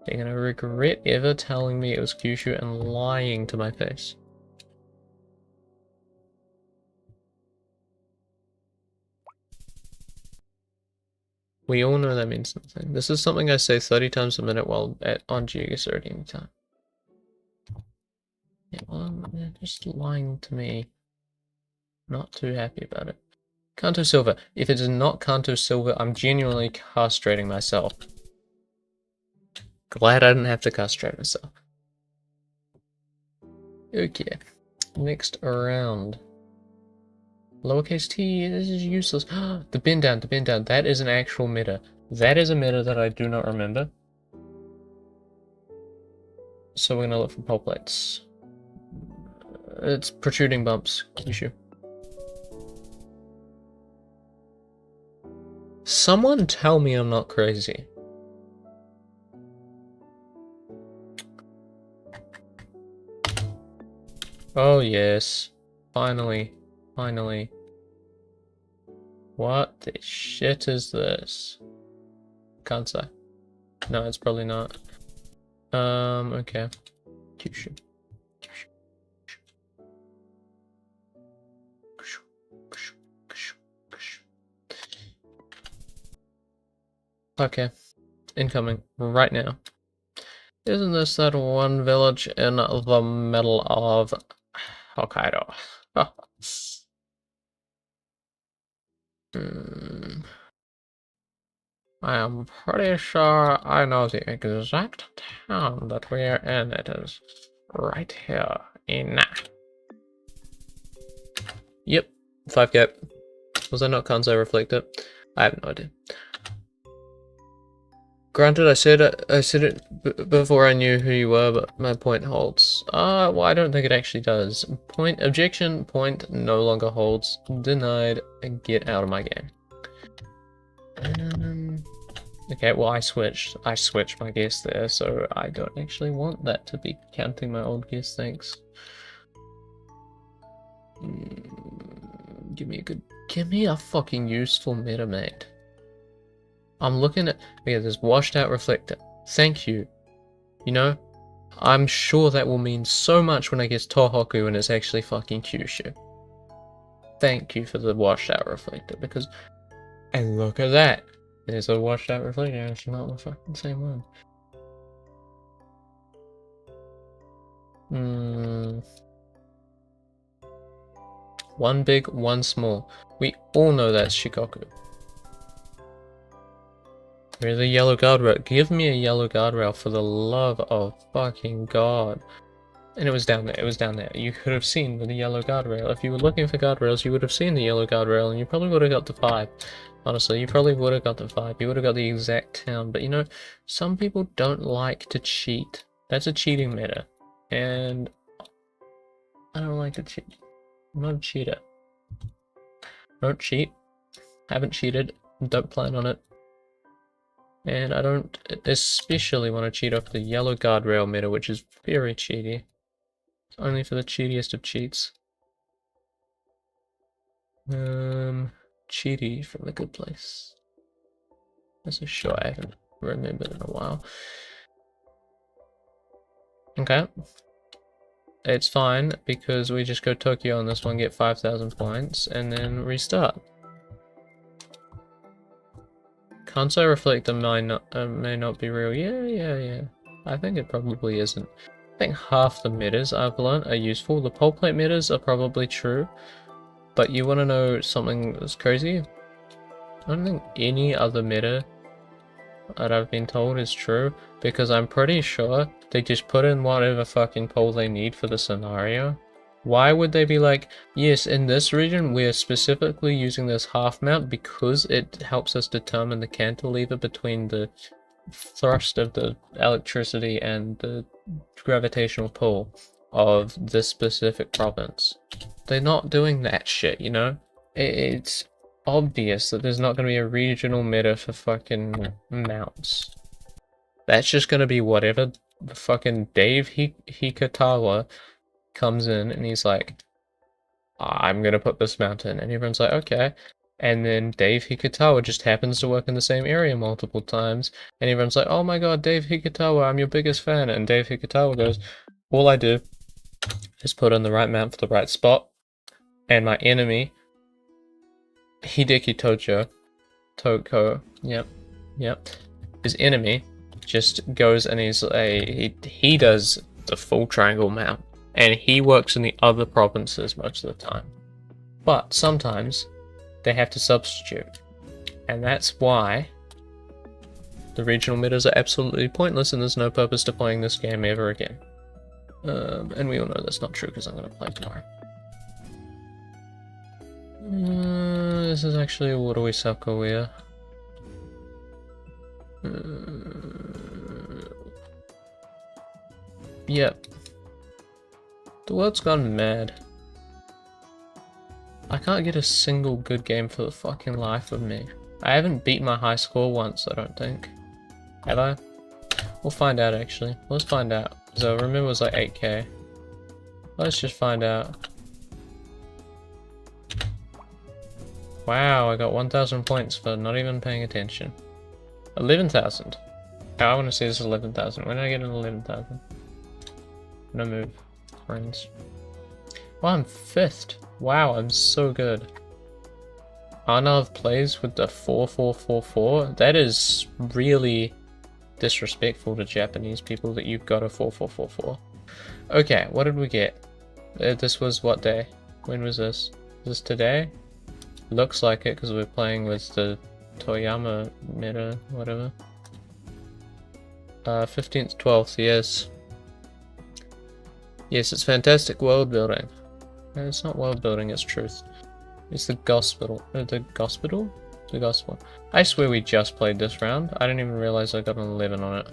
They're going to regret ever telling me it was Kyushu and lying to my face. We all know that means nothing. This is something I say 30 times a minute while on Geoguessr at any time. Yeah, well, they're just lying to me. Not too happy about it. Kanto Silver. If it is not Kanto Silver, I'm genuinely castrating myself. Glad I didn't have to castrate myself. Okay. Next round. Lowercase t, this is useless. The bend down, the bend down. That is an actual meta. That is a meta that I do not remember. So we're gonna look for pole plates. It's protruding bumps issue. Someone tell me I'm not crazy. Oh yes. Finally. Finally. What the shit is this? Can't say. No, it's probably not. Okay. Kyushu. Okay. Incoming. Right now. Isn't this that one village in the middle of Hokkaido? I am pretty sure I know the exact town that we are in. It is right here in... Yep, 5k. Was I not Kanzai reflected? I have no idea. Granted, I said it before I knew who you were, but my point holds. Well, I don't think it actually does. Point, objection, point no longer holds. Denied. Get out of my game. Okay, well, I switched my guess there, so I don't actually want that to be counting my old guess, thanks. Give me a fucking useful meta, mate. I'm looking at, okay, there's washed out reflector. Thank you. You know, I'm sure that will mean so much when I get Tohoku and it's actually fucking Kyushu. Thank you for the washed out reflector, because, and look at that. There's a washed out reflector, it's not the fucking same one. One big, one small. We all know that's Shikoku. Where's the yellow guardrail? Give me a yellow guardrail for the love of fucking God. And it was down there, it was down there. You could have seen the yellow guardrail. If you were looking for guardrails, you would have seen the yellow guardrail and you probably would have got the 5. Honestly, you probably would have got the 5. You would have got the exact town. But you know, some people don't like to cheat. That's a cheating meta. And I don't like to cheat. I'm not a cheater. Don't cheat. Haven't cheated. Don't plan on it. And I don't especially want to cheat off the yellow guardrail meta, which is very cheaty. It's only for the cheatiest of cheats. Cheaty from the good place. That's a show I haven't remembered in a while. Okay. It's fine, because we just go Tokyo on this one, get 5,000 points, and then restart. Kansai Reflector may not be real. Yeah. I think it probably isn't. I think half the metas I've learnt are useful. The pole plate metas are probably true. But you want to know something that's crazy? I don't think any other meta that I've been told is true, because I'm pretty sure they just put in whatever fucking pole they need for the scenario. Why would they be like, yes, in this region we're specifically using this half mount because it helps us determine the cantilever between the thrust of the electricity and the gravitational pull of this specific province. They're not doing that shit, you know? It's obvious that there's not going to be a regional meta for fucking mounts. That's just going to be whatever the fucking Dave Hikatawa comes in and he's like, I'm going to put this mount in. And everyone's like, okay. And then Dave Hikatawa just happens to work in the same area multiple times. And everyone's like, oh my god, Dave Hikatawa, I'm your biggest fan. And Dave Hikatawa goes, all I do is put in the right mount for the right spot. And my enemy, Hideki Toko, yep, his enemy just goes and he does the full triangle mount, and he works in the other provinces most of the time. But sometimes they have to substitute, and that's why the regional metas are absolutely pointless, and there's no purpose to playing this game ever again. And we all know that's not true because I'm going to play tomorrow. This is actually a Waterway Sakowea. Yep. The world's gone mad. I can't get a single good game for the fucking life of me. I haven't beat my high score once, I don't think. Have I? We'll find out actually. Let's find out. So I remember it was like 8k. Let's just find out. Wow, I got 1,000 points for not even paying attention. 11,000. I want to see this 11,000. When did I get an 11,000? No move, friends. Well, I'm 5th. Wow, I'm so good. Arnav plays with the 4444. That is really disrespectful to Japanese people that you've got a 4444. Okay, what did we get? This was what day? When was this? Is this today? Looks like it because we're playing with the Toyama meta, whatever. 15th, 12th, yes. Yes, it's fantastic world building. No, it's not world building, it's truth. It's the gospel. The gospel? The gospel. I swear we just played this round. I didn't even realize I got an 11 on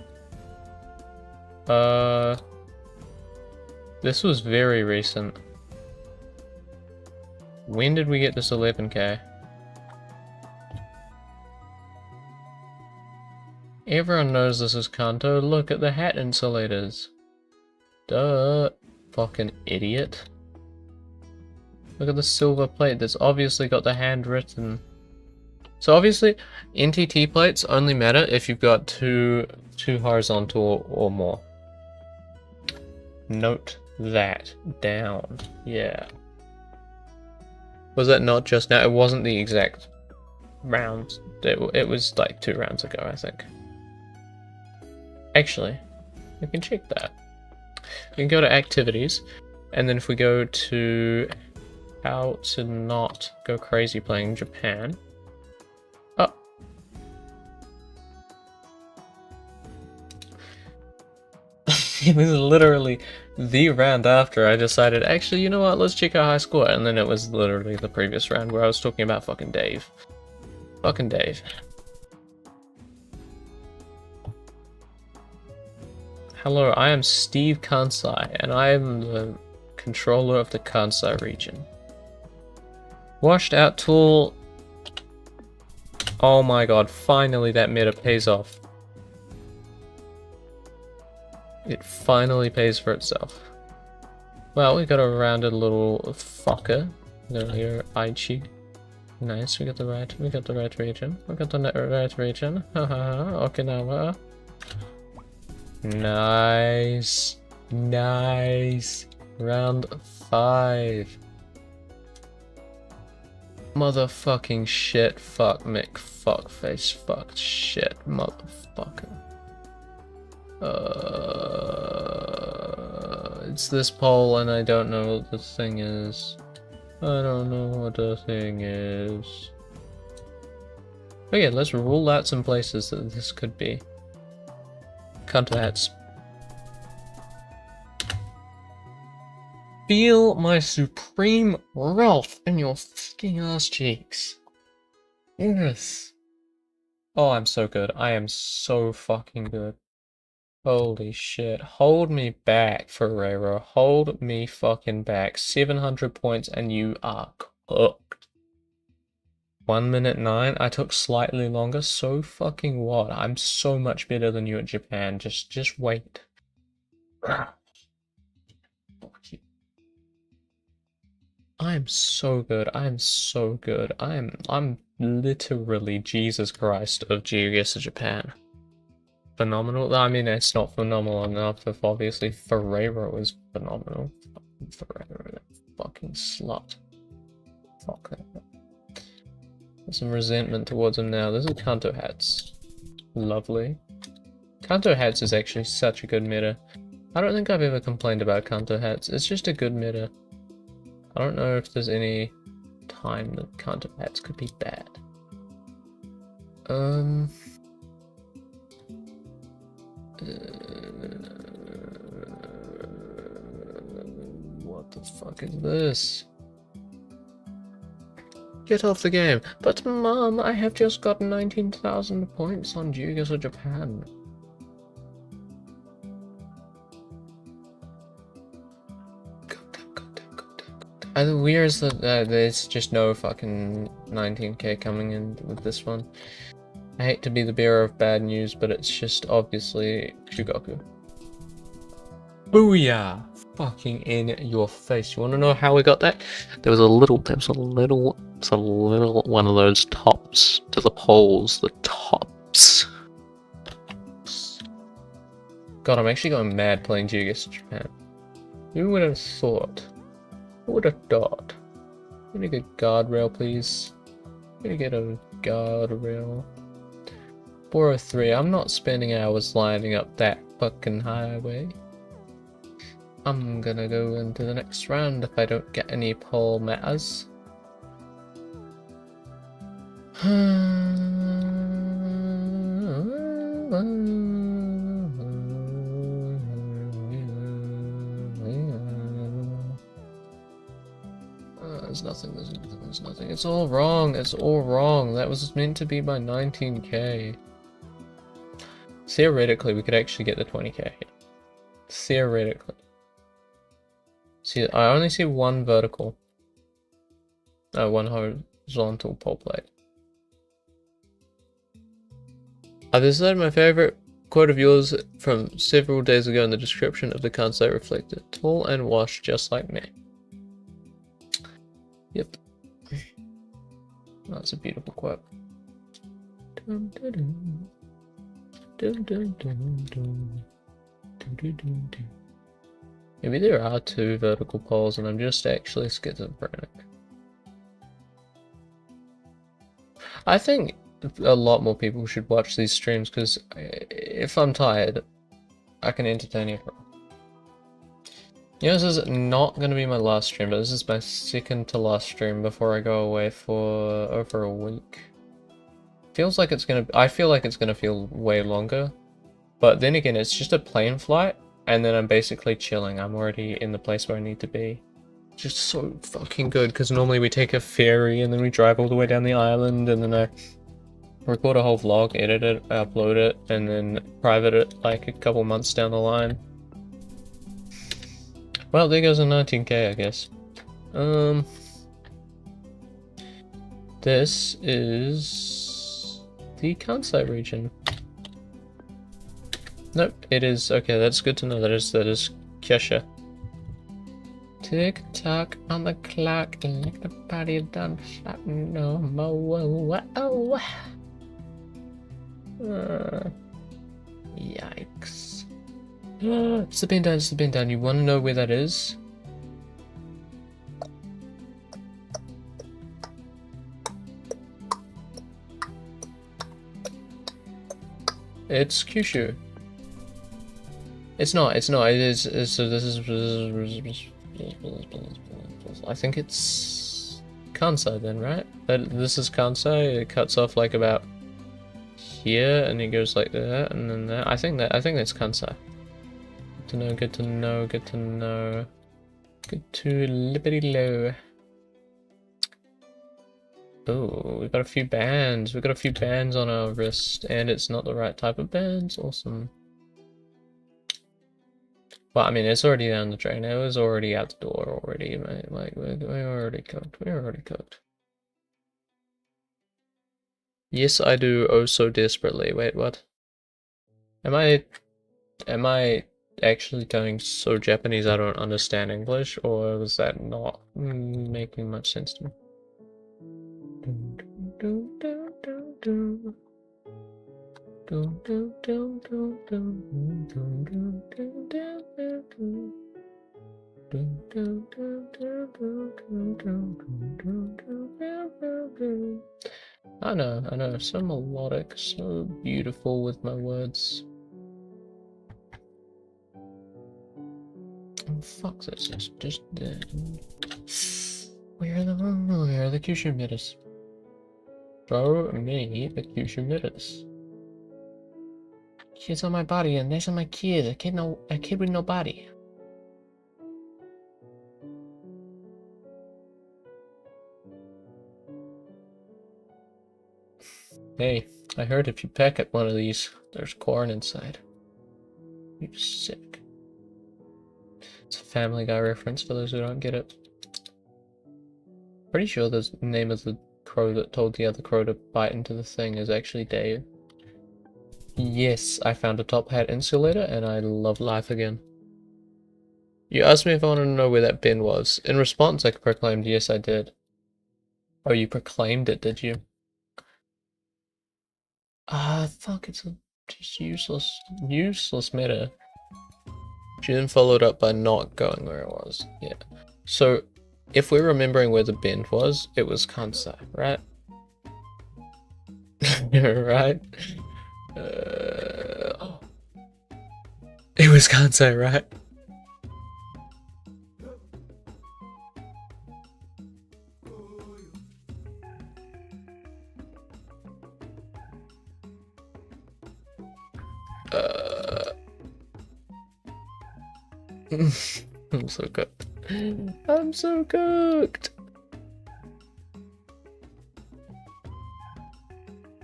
it. This was very recent. When did we get this 11k? Everyone knows this is Kanto. Look at the hat insulators. Duh. Fucking idiot. Look at the silver plate that's obviously got the handwritten. So obviously, NTT plates only matter if you've got two horizontal or more. Note that down. Yeah. Was that not just now? It wasn't the exact round. It was like 2 rounds ago, I think. Actually, we can check that. We can go to activities, and then if we go to how to not go crazy playing Japan. Oh. It was literally the round after I decided, actually, you know what, let's check our high score. And then it was literally the previous round where I was talking about fucking Dave. Fucking Dave. Hello, I am Steve Kansai, and I am the controller of the Kansai region. Washed out tool. Oh my god, finally that meta pays off. It finally pays for itself. Well, we got a rounded little fucker. Here, Aichi. Nice, we got the right region. We got the right region. Haha, Okinawa. Nice. Nice. Round 5. Motherfucking shit, fuck Mick, fuck face, fuck shit, motherfucker. It's this poll and I don't know what the thing is. I don't know what the thing is. Okay, let's rule out some places that this could be. Kanto hats. Feel my supreme wrath in your fucking ass cheeks. Yes. Oh, I'm so good. I am so fucking good. Holy shit. Hold me back, Ferreira. Hold me fucking back. 700 points and you are cooked. 1 minute 9. I took slightly longer. So fucking what? I'm so much better than you at Japan. Just wait. Fuck you. I am so good. I am so good. I'm literally Jesus Christ of Geoguessr Japan. Phenomenal. I mean, it's not phenomenal enough if obviously Ferreira was phenomenal. Ferreira, that fucking slut. Fuck that. There's some resentment towards him now. This is Kanto hats. Lovely. Kanto hats is actually such a good meta. I don't think I've ever complained about Kanto hats. It's just a good meta. I don't know if there's any time that Kanto hats could be bad. What the fuck is this? Get off the game. But Mom, I have just got 19,000 points on Geoguessr Japan. The weird is that there's just no fucking 19k coming in with this one. I hate to be the bearer of bad news, but it's just obviously Shugoku. Booyah! Fucking in your face. You wanna know how we got that? There was a little one of those tops to the poles, the tops. God, I'm actually going mad playing Geoguessr Japan. Who would have thought? Who would have thought? I'm gonna get guardrail, please. I'm gonna get a guardrail. 403. I'm not spending hours lining up that fucking highway. I'm gonna go into the next round if I don't get any pole matters. There's nothing. It's all wrong. It's all wrong. That was meant to be my 19k. Theoretically, we could actually get the 20k. Theoretically. See, I only see one vertical. No, one horizontal pole plate. I've decided my favorite quote of yours from several days ago in the description of the Kansai reflector. Tall and washed just like me. Yep. That's a beautiful quote. Dun, dun, dun. Dun, dun, dun, dun. Dun, dun, dun, dun. Maybe there are 2 vertical poles and I'm just actually schizophrenic. I think a lot more people should watch these streams because if I'm tired, I can entertain everyone. You know, this is not going to be my last stream, but this is my second to last stream before I go away for over a week. Feels like it's gonna, I feel like it's gonna feel way longer. But then again, it's just a plane flight, and then I'm basically chilling. I'm already in the place where I need to be. Just so fucking good, because normally we take a ferry, and then we drive all the way down the island, and then I record a whole vlog, edit it, upload it, and then private it like a couple months down the line. Well, there goes a 19k, I guess. This is the Kansai region. Nope, it is, okay, that's good to know, that is Geoguessr. Tick tock on the clock, like the body done stop no more. Whoa. Yikes. It's the bin down, it's the bin down. You want to know where that is? It's Kyushu. It's not, it is, so this is, I think it's Kansai then, right? This is Kansai, it cuts off like about here, and it goes like that, and then that. I think that's Kansai. Good to know, good to know, good to know. Good to lippity low. Oh, we've got a few bands. We've got a few bands on our wrist, and it's not the right type of bands. Awesome. Well, I mean, it's already down the drain. It was already out the door already, mate. Like, we're already cooked. We're already cooked. Yes, I do oh so desperately. Wait, what? Am I actually going so Japanese I don't understand English, or was that not making much sense to me? I know, so melodic, so beautiful with my words. Oh fuck this, it's just dead. Where are the Kyushu mitters? Show me the Kyushu mitters. Kids on my body, and there's my kid, a kid with no body. Hey, I heard if you peck at one of these, there's corn inside. You're sick. It's a Family Guy reference for those who don't get it. Pretty sure the name of the crow that told the other crow to bite into the thing is actually Dave. Yes, I found a top hat insulator and I love life again. You asked me if I wanted to know where that bin was. In response, I proclaimed yes, I did. Oh, you proclaimed it, did you? Fuck, it's a just useless meta. She then followed up by not going where it was. Yeah. So, if we're remembering where the bin was, it was Kansai, right? Right? Oh. It was Kansai, right? I'm so cooked. I'm so cooked.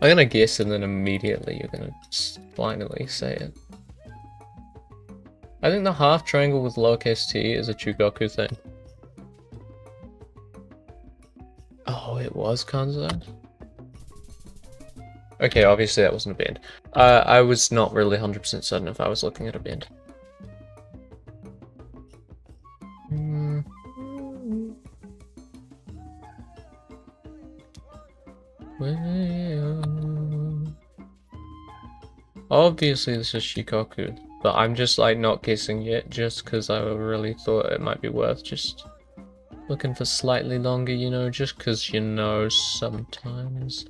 I'm gonna guess and then immediately you're gonna finally say it. I think the half triangle with lowercase t is a Chugoku thing. Oh, it was Kansai? Okay, obviously that wasn't a band. I was not really 100% certain if I was looking at a band. Obviously this is Shikoku, but I'm just like not guessing yet just because I really thought it might be worth just looking for slightly longer, you know, just because, you know, sometimes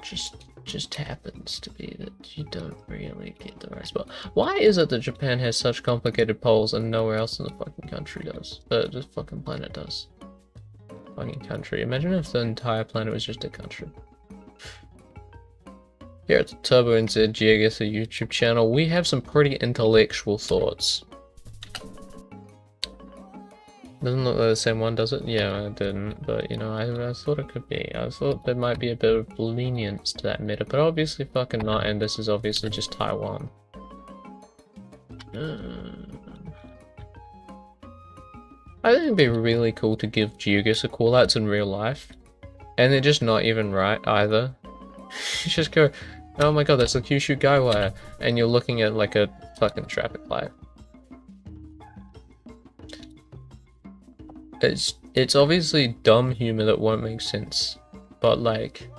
just just happens to be that you don't really get the right spot. Why is it that Japan has such complicated poles and nowhere else in the fucking country does? The fucking planet does. Fucking country. Imagine if the entire planet was just a country. Here at the Turbo NZ Geoguessr YouTube channel, we have some pretty intellectual thoughts. Doesn't look like the same one, does it? Yeah, it didn't, but you know, I thought it could be. I thought there might be a bit of lenience to that meta, but obviously fucking not, and this is obviously just Taiwan. I think it'd be really cool to give Geoguessr callouts in real life, and they're just not even right either. You just go, oh my god, that's the Kyushu guy wire, and you're looking at like a fucking traffic light. It's obviously dumb humor that won't make sense, but like,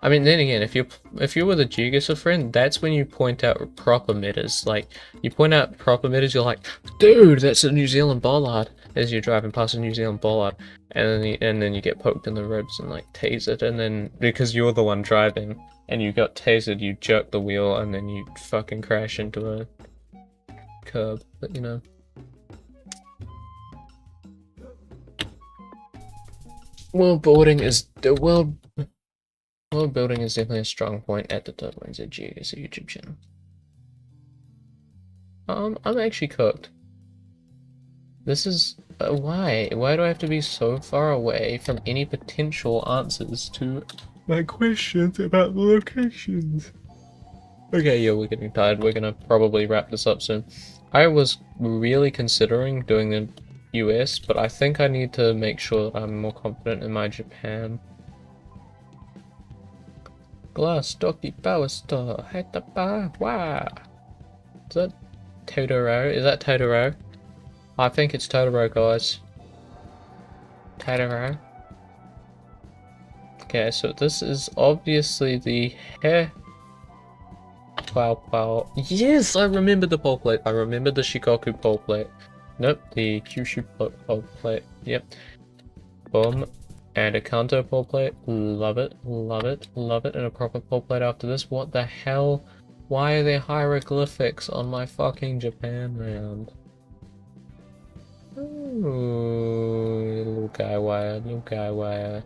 I mean, then again, if you're with a Geoguessr friend, that's when you point out proper metas. Like, you point out proper metas, you're like, dude, that's a New Zealand bollard, as you're driving past a New Zealand bollard, and then you get poked in the ribs and like tasered, and then because you're the one driving and you got tasered, you jerk the wheel and then you fucking crash into a curb. But you know. World building is world building is definitely a strong point at the Turbo NZ Geoguessr YouTube channel. I'm actually cooked. This is why? Why do I have to be so far away from any potential answers to my questions about the locations? Okay, yeah, we're getting tired. We're gonna probably wrap this up soon. I was really considering doing the US, but I think I need to make sure that I'm more confident in my Japan. Glass Doki Power Store. Wow. Is that Totoro? Is that Totoro? I think it's Totoro, guys. Totoro. Okay, so this is obviously the hair. Wow. Yes, I remember the pole plate. I remember the Shikoku pole plate. Nope, the Kyushu pole plate. Yep. Boom. And a Kanto pole plate. Love it. And a proper pole plate after this. What the hell? Why are there hieroglyphics on my fucking Japan round? Ooh, little guy wire.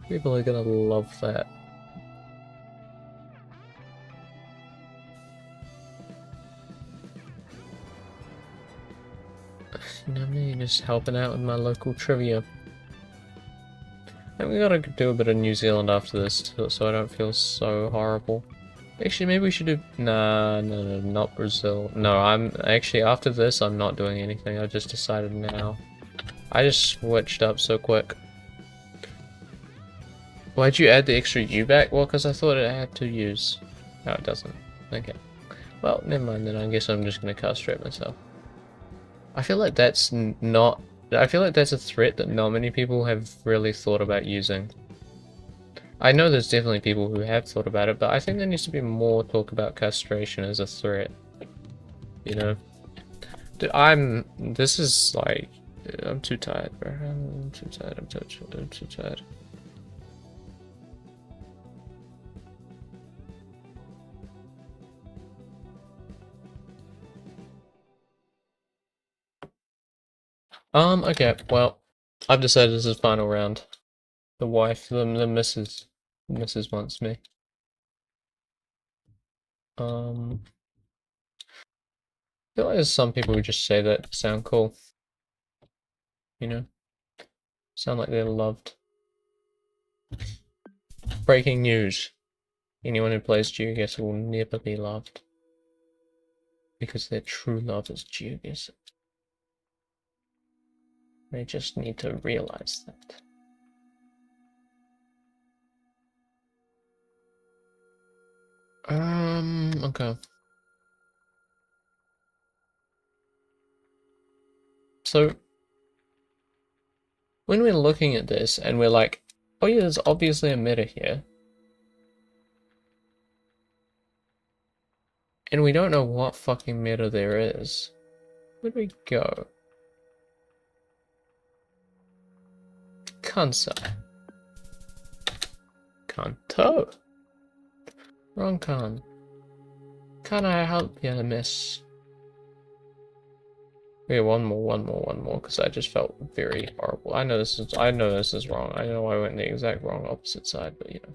People are gonna love that. You know me, just helping out with my local trivia. And we gotta do a bit of New Zealand after this, so I don't feel so horrible. Actually, maybe we should do... Nah, no, not Brazil. No, I'm... Actually, after this, I'm not doing anything. I just decided now. I just switched up so quick. Why'd you add the extra U back? Well, because I thought it had 2 U's. No, it doesn't. Okay. Well, never mind then. I guess I'm just gonna castrate myself. I feel like that's not... I feel like that's a threat that not many people have really thought about using. I know there's definitely people who have thought about it, but I think there needs to be more talk about castration as a threat. You know? Dude, this is like... I'm too tired, bro. I'm too tired. Okay, well, I've decided this is final round. The wife, the missus wants me. I feel like there's some people who just say that to sound cool. You know? Sound like they're loved. Breaking news. Anyone who plays Geoguessr will never be loved. Because their true love is Geoguessr. They just need to realize that. Okay. So, when we're looking at this and we're like, oh yeah, there's obviously a meta here. And we don't know what fucking meta there is. Where'd we go? Kansa. Kanto. Wrong Kan. Can I help you, miss? Okay, one more, because I just felt very horrible. I know this is wrong. I know I went the exact wrong opposite side, but you know.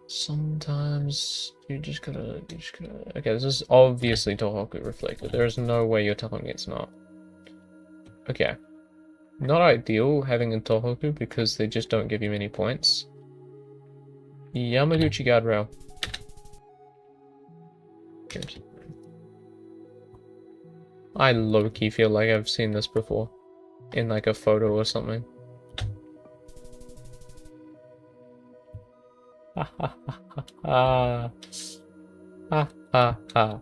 Sometimes you just gotta. Okay, this is obviously Tohoku reflected. There is no way you're telling me it's not. Okay. Not ideal having a Tohoku because they just don't give you many points. Yamaguchi guardrail. Good. I low-key feel like I've seen this before. In like a photo or something. Ha ha ha ha. Ha ha ha.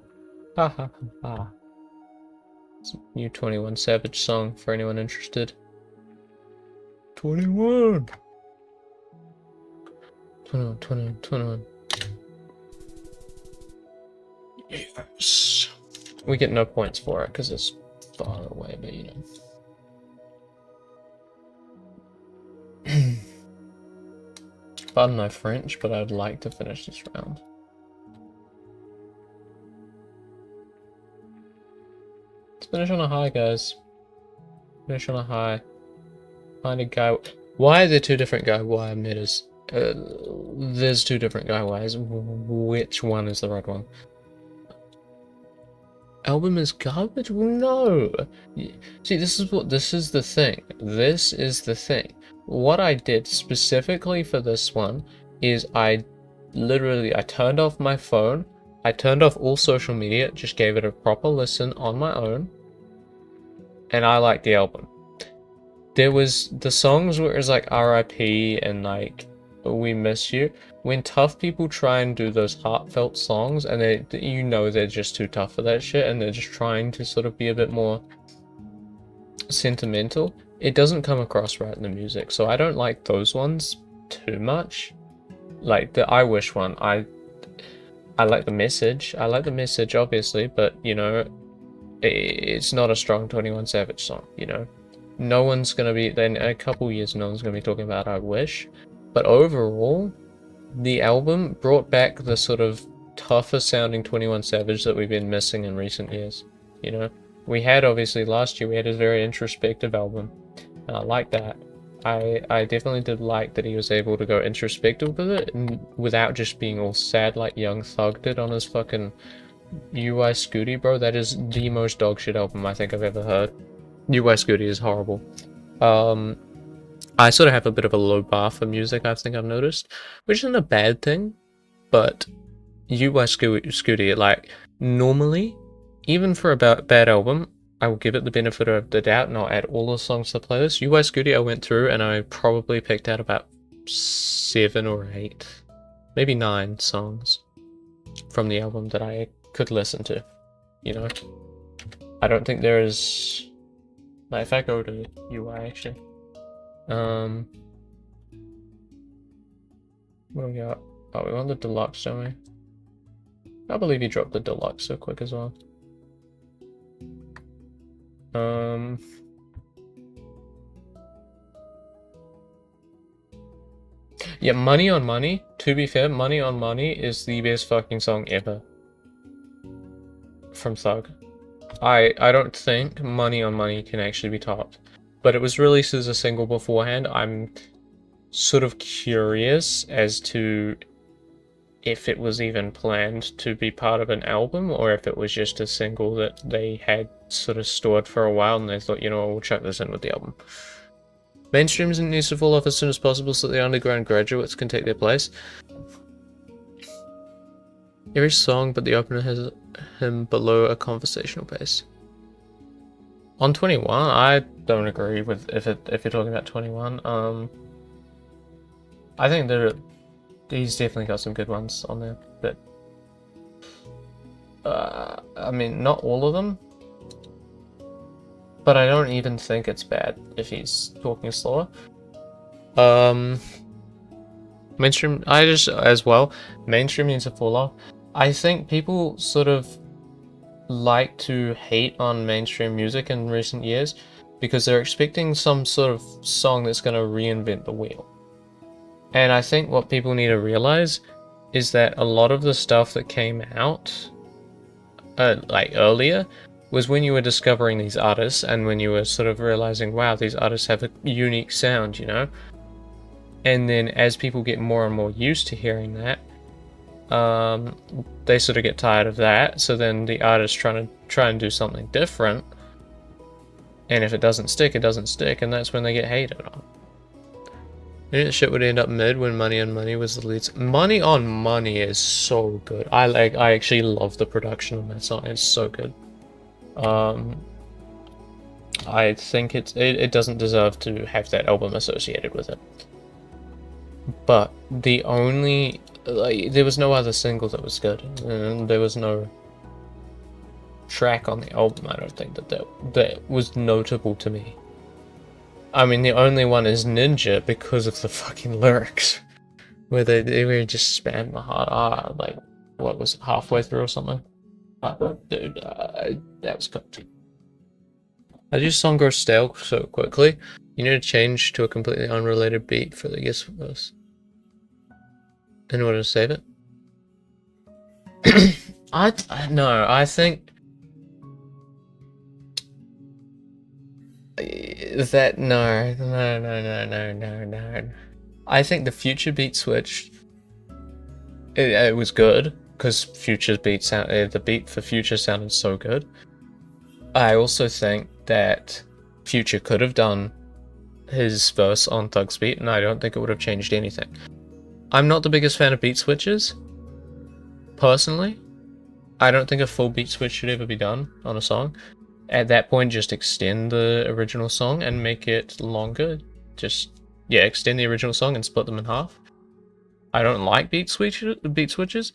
Ha ha ha. It's a new 21 Savage song for anyone interested. 21! 21. Yes! We get no points for it because it's far away, but you know. Pardon my French, but I'd like to finish this round. Let's finish on a high, guys. Finish on a high. Find a guy. Why are there two different guy wire metas? There's two different guy wires. Which one is the right one? Album is garbage? Well, no. See, this is the thing. This is the thing. What I did specifically for this one is I turned off my phone. I turned off all social media, just gave it a proper listen on my own. And I liked the album. There was the songs where it was like RIP and like We Miss You. When tough people try and do those heartfelt songs and they're just too tough for that shit and they're just trying to sort of be a bit more sentimental, it doesn't come across right in the music. So I don't like those ones too much. Like the I Wish one, I like the message. I like the message obviously, but you know, it's not a strong 21 Savage song, you know. No one's gonna be, in a couple years, no one's gonna be talking about I Wish. But overall, the album brought back the sort of tougher sounding 21 Savage that we've been missing in recent years. You know, we had obviously last year, we had his very introspective album. And I like that. I definitely did like that he was able to go introspective with it and without just being all sad like Young Thug did on his fucking UI Scooty, bro. That is the most dogshit album I think I've ever heard. UI Scooty is horrible. I sort of have a bit of a low bar for music, I think I've noticed, which isn't a bad thing, but UI Scooty, like, normally, even for a bad album, I will give it the benefit of the doubt and I'll add all the songs to the playlist. UI Scooty I went through and I probably picked out about 7 or 8, maybe 9 songs from the album that I could listen to, you know? I don't think there is... Like, if I go to UI actually, what do we got? Oh, we want the deluxe, don't we? I believe he dropped the deluxe so quick as well. Yeah, Money on Money, to be fair, Money on Money is the best fucking song ever from Thug. I don't think Money on Money can actually be topped, but it was released as a single beforehand. I'm sort of curious as to if it was even planned to be part of an album or if it was just a single that they had sort of stored for a while and they thought, you know, we'll chuck this in with the album. Mainstream needs to fall off as soon as possible so the underground graduates can take their place. Every song but the opener has him below a conversational pace. On 21, I don't agree with if you're talking about 21. I think he's definitely got some good ones on there, but I mean, not all of them. But I don't even think it's bad if he's talking slower. Mainstream, mainstream needs to fall off. I think people sort of like to hate on mainstream music in recent years because they're expecting some sort of song that's going to reinvent the wheel. And I think what people need to realize is that a lot of the stuff that came out like earlier was when you were discovering these artists and when you were sort of realizing, wow, these artists have a unique sound, you know? And then as people get more and more used to hearing that, they sort of get tired of that, so then the artist try and do something different, and if it doesn't stick, it doesn't stick, and that's when they get hated on. You know, the shit would end up mid when Money on Money was the lead. Money on Money is so good. I actually love the production on that song. It's so good. I think it doesn't deserve to have that album associated with it. But the only there was no other single that was good, and there was no track on the album, I don't think, that was notable to me. I mean, the only one is Ninja because of the fucking lyrics, where they were just spam the hard R, like, what was it, halfway through or something? Dude, that was cooked. How do your song grow stale so quickly? You need to change to a completely unrelated beat for the guess verse in order to save it. I think that no. I think the Future beat switch. It was good because Future's beat the beat for Future sounded so good. I also think that Future could have done his verse on Thug's beat, and I don't think it would have changed anything. I'm not the biggest fan of beat switches, personally. I don't think a full beat switch should ever be done on a song. At that point, just extend the original song and make it longer. Extend the original song and split them in half. I don't like beat switches,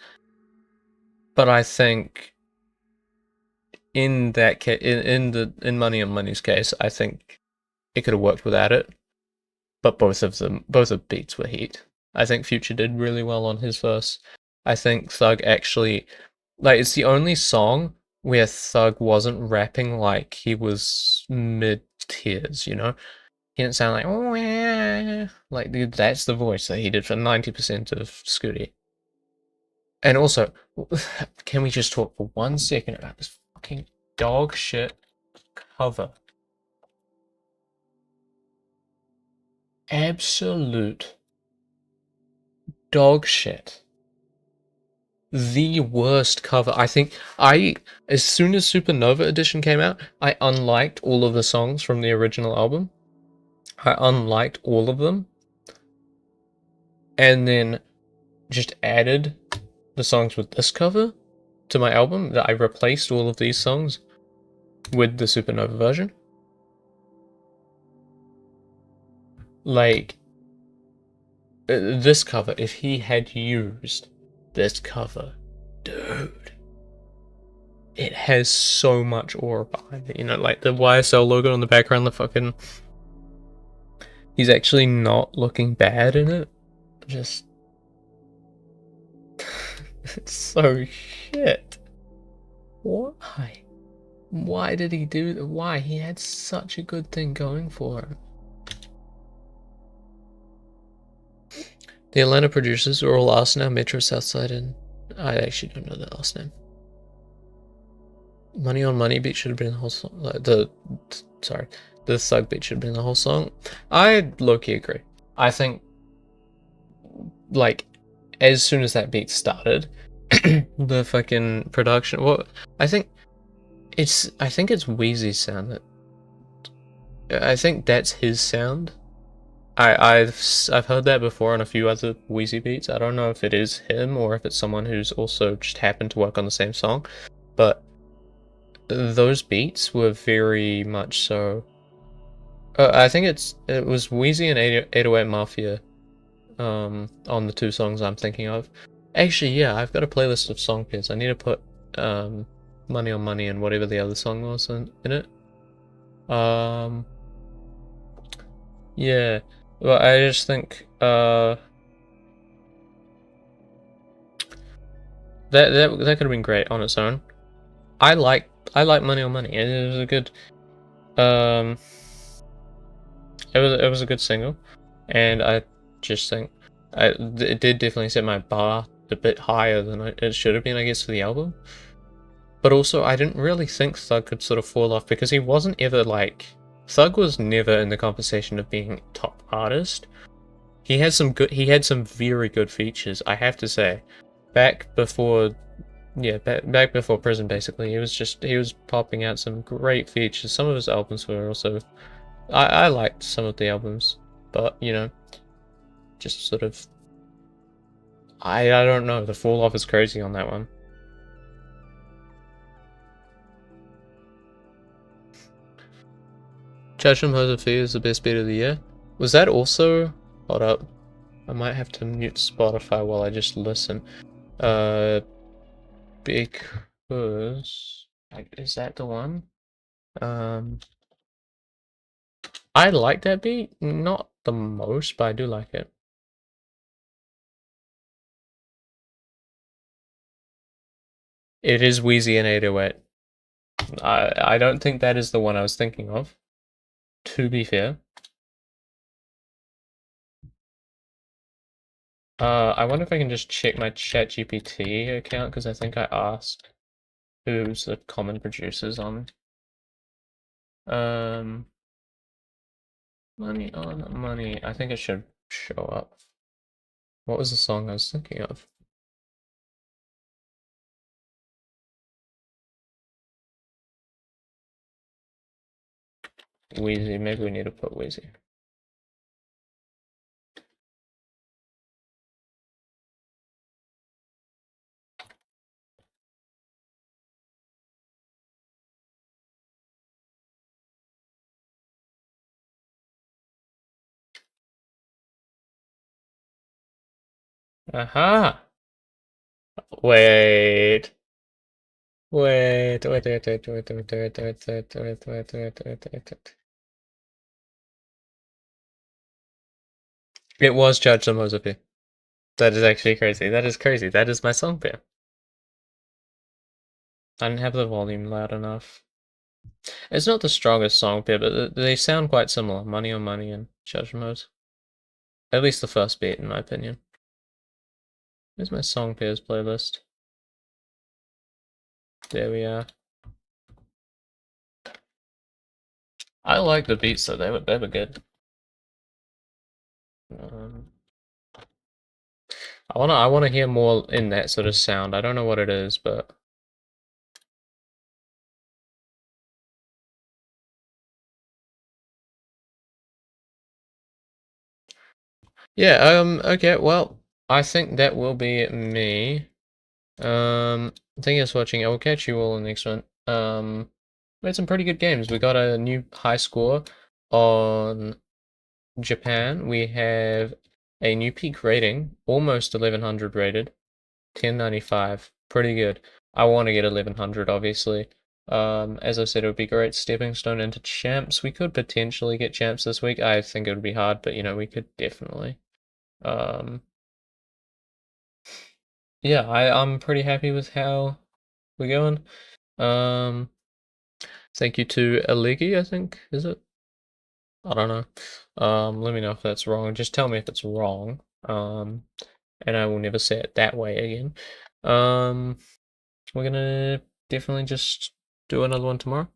but I think in that case, in Money on Money's case, I think it could have worked without it. But both of beats were heat. I think Future did really well on his verse. I think Thug actually, like, it's the only song where Thug wasn't rapping like he was mid-tiers, you know? He didn't sound like, oh yeah, like, dude, that's the voice that he did for 90% of Scooty. And also, can we just talk for 1 second about this fucking dog shit cover? Absolute dog shit. The worst cover. I think as soon as Supernova Edition came out, I unliked all of the songs from the original album. I unliked all of them. And then just added the songs with this cover to my album. That I replaced all of these songs with the Supernova version. Like, this cover, if he had used this cover, dude, it has so much aura behind it, you know, like the YSL logo on the background, the fucking, he's actually not looking bad in it, just, it's so shit. Why did he do that? Why? He had such a good thing going for him. The Atlanta producers are all Arsenal, Metro Southside, and I actually don't know that last name. Money on Money beat should have been the whole song. The Thug beat should have been the whole song. I low-key agree. I think, like, as soon as that beat started, the fucking production. Well, I think it's Wheezy's sound. I think that's his sound I've heard that before on a few other Wheezy beats. I don't know if it is him or if it's someone who's also just happened to work on the same song, but those beats were very much so. I think it was Wheezy and 808 Mafia, on the two songs I'm thinking of. Actually, yeah, I've got a playlist of song pairs. I need to put Money on Money and whatever the other song was in it. Um, yeah. Well, I just think that could have been great on its own. I like I like Money on Money. It was a good um it was a good single, and I just think it did definitely set my bar a bit higher than it should have been, I guess, for the album. But also, I didn't really think Thug could sort of fall off because he wasn't ever like Thug was never in the conversation of being top artist. He had some very good features, I have to say. Back before Yeah, back before Prison, basically, he was popping out some great features. Some of his albums were also, I liked some of the albums, but you know, just sort of, I don't know. The fall off is crazy on that one. Judgment Josephine is the best beat of the year. Was that also? Hold up, I might have to mute Spotify while I just listen. Uh, because is that the one? Um, I like that beat, not the most, but I do like it. It is Wheezy and 808. I don't think that is the one I was thinking of, to be fair. I wonder if I can just check my ChatGPT account, because I think I asked who's the common producers on. Um, Money on Money. I think it should show up. What was the song I was thinking of? Wheezy. Maybe we need to put Wheezy. Aha! Wait. Wait. It was Judge the Mozambique. That is actually crazy. That is crazy. That is my song pair. I didn't have the volume loud enough. It's not the strongest song pair, but they sound quite similar. Money on Money and Judge Mode. At least the first beat, in my opinion. Where's my song pairs playlist? There we are. I like the beats though. They were good. Um, I wanna hear more in that sort of sound. I don't know what it is, but yeah. Okay. Well, I think that will be me. Thank you for watching. I will catch you all in the next one. We had some pretty good games. We got a new high score on Japan. We have a new peak rating, almost 1100 rated, 1095. Pretty good. I want to get 1100, obviously. As I said, it would be great stepping stone into champs. We could potentially get champs this week. I think it would be hard, but you know, we could definitely. Um, yeah, I'm pretty happy with how we're going. Um, Thank you to Aligi, I think, is it? I don't know. Let me know if that's wrong. Just tell me if it's wrong. And I will never say it that way again. Um, we're gonna definitely just do another one tomorrow.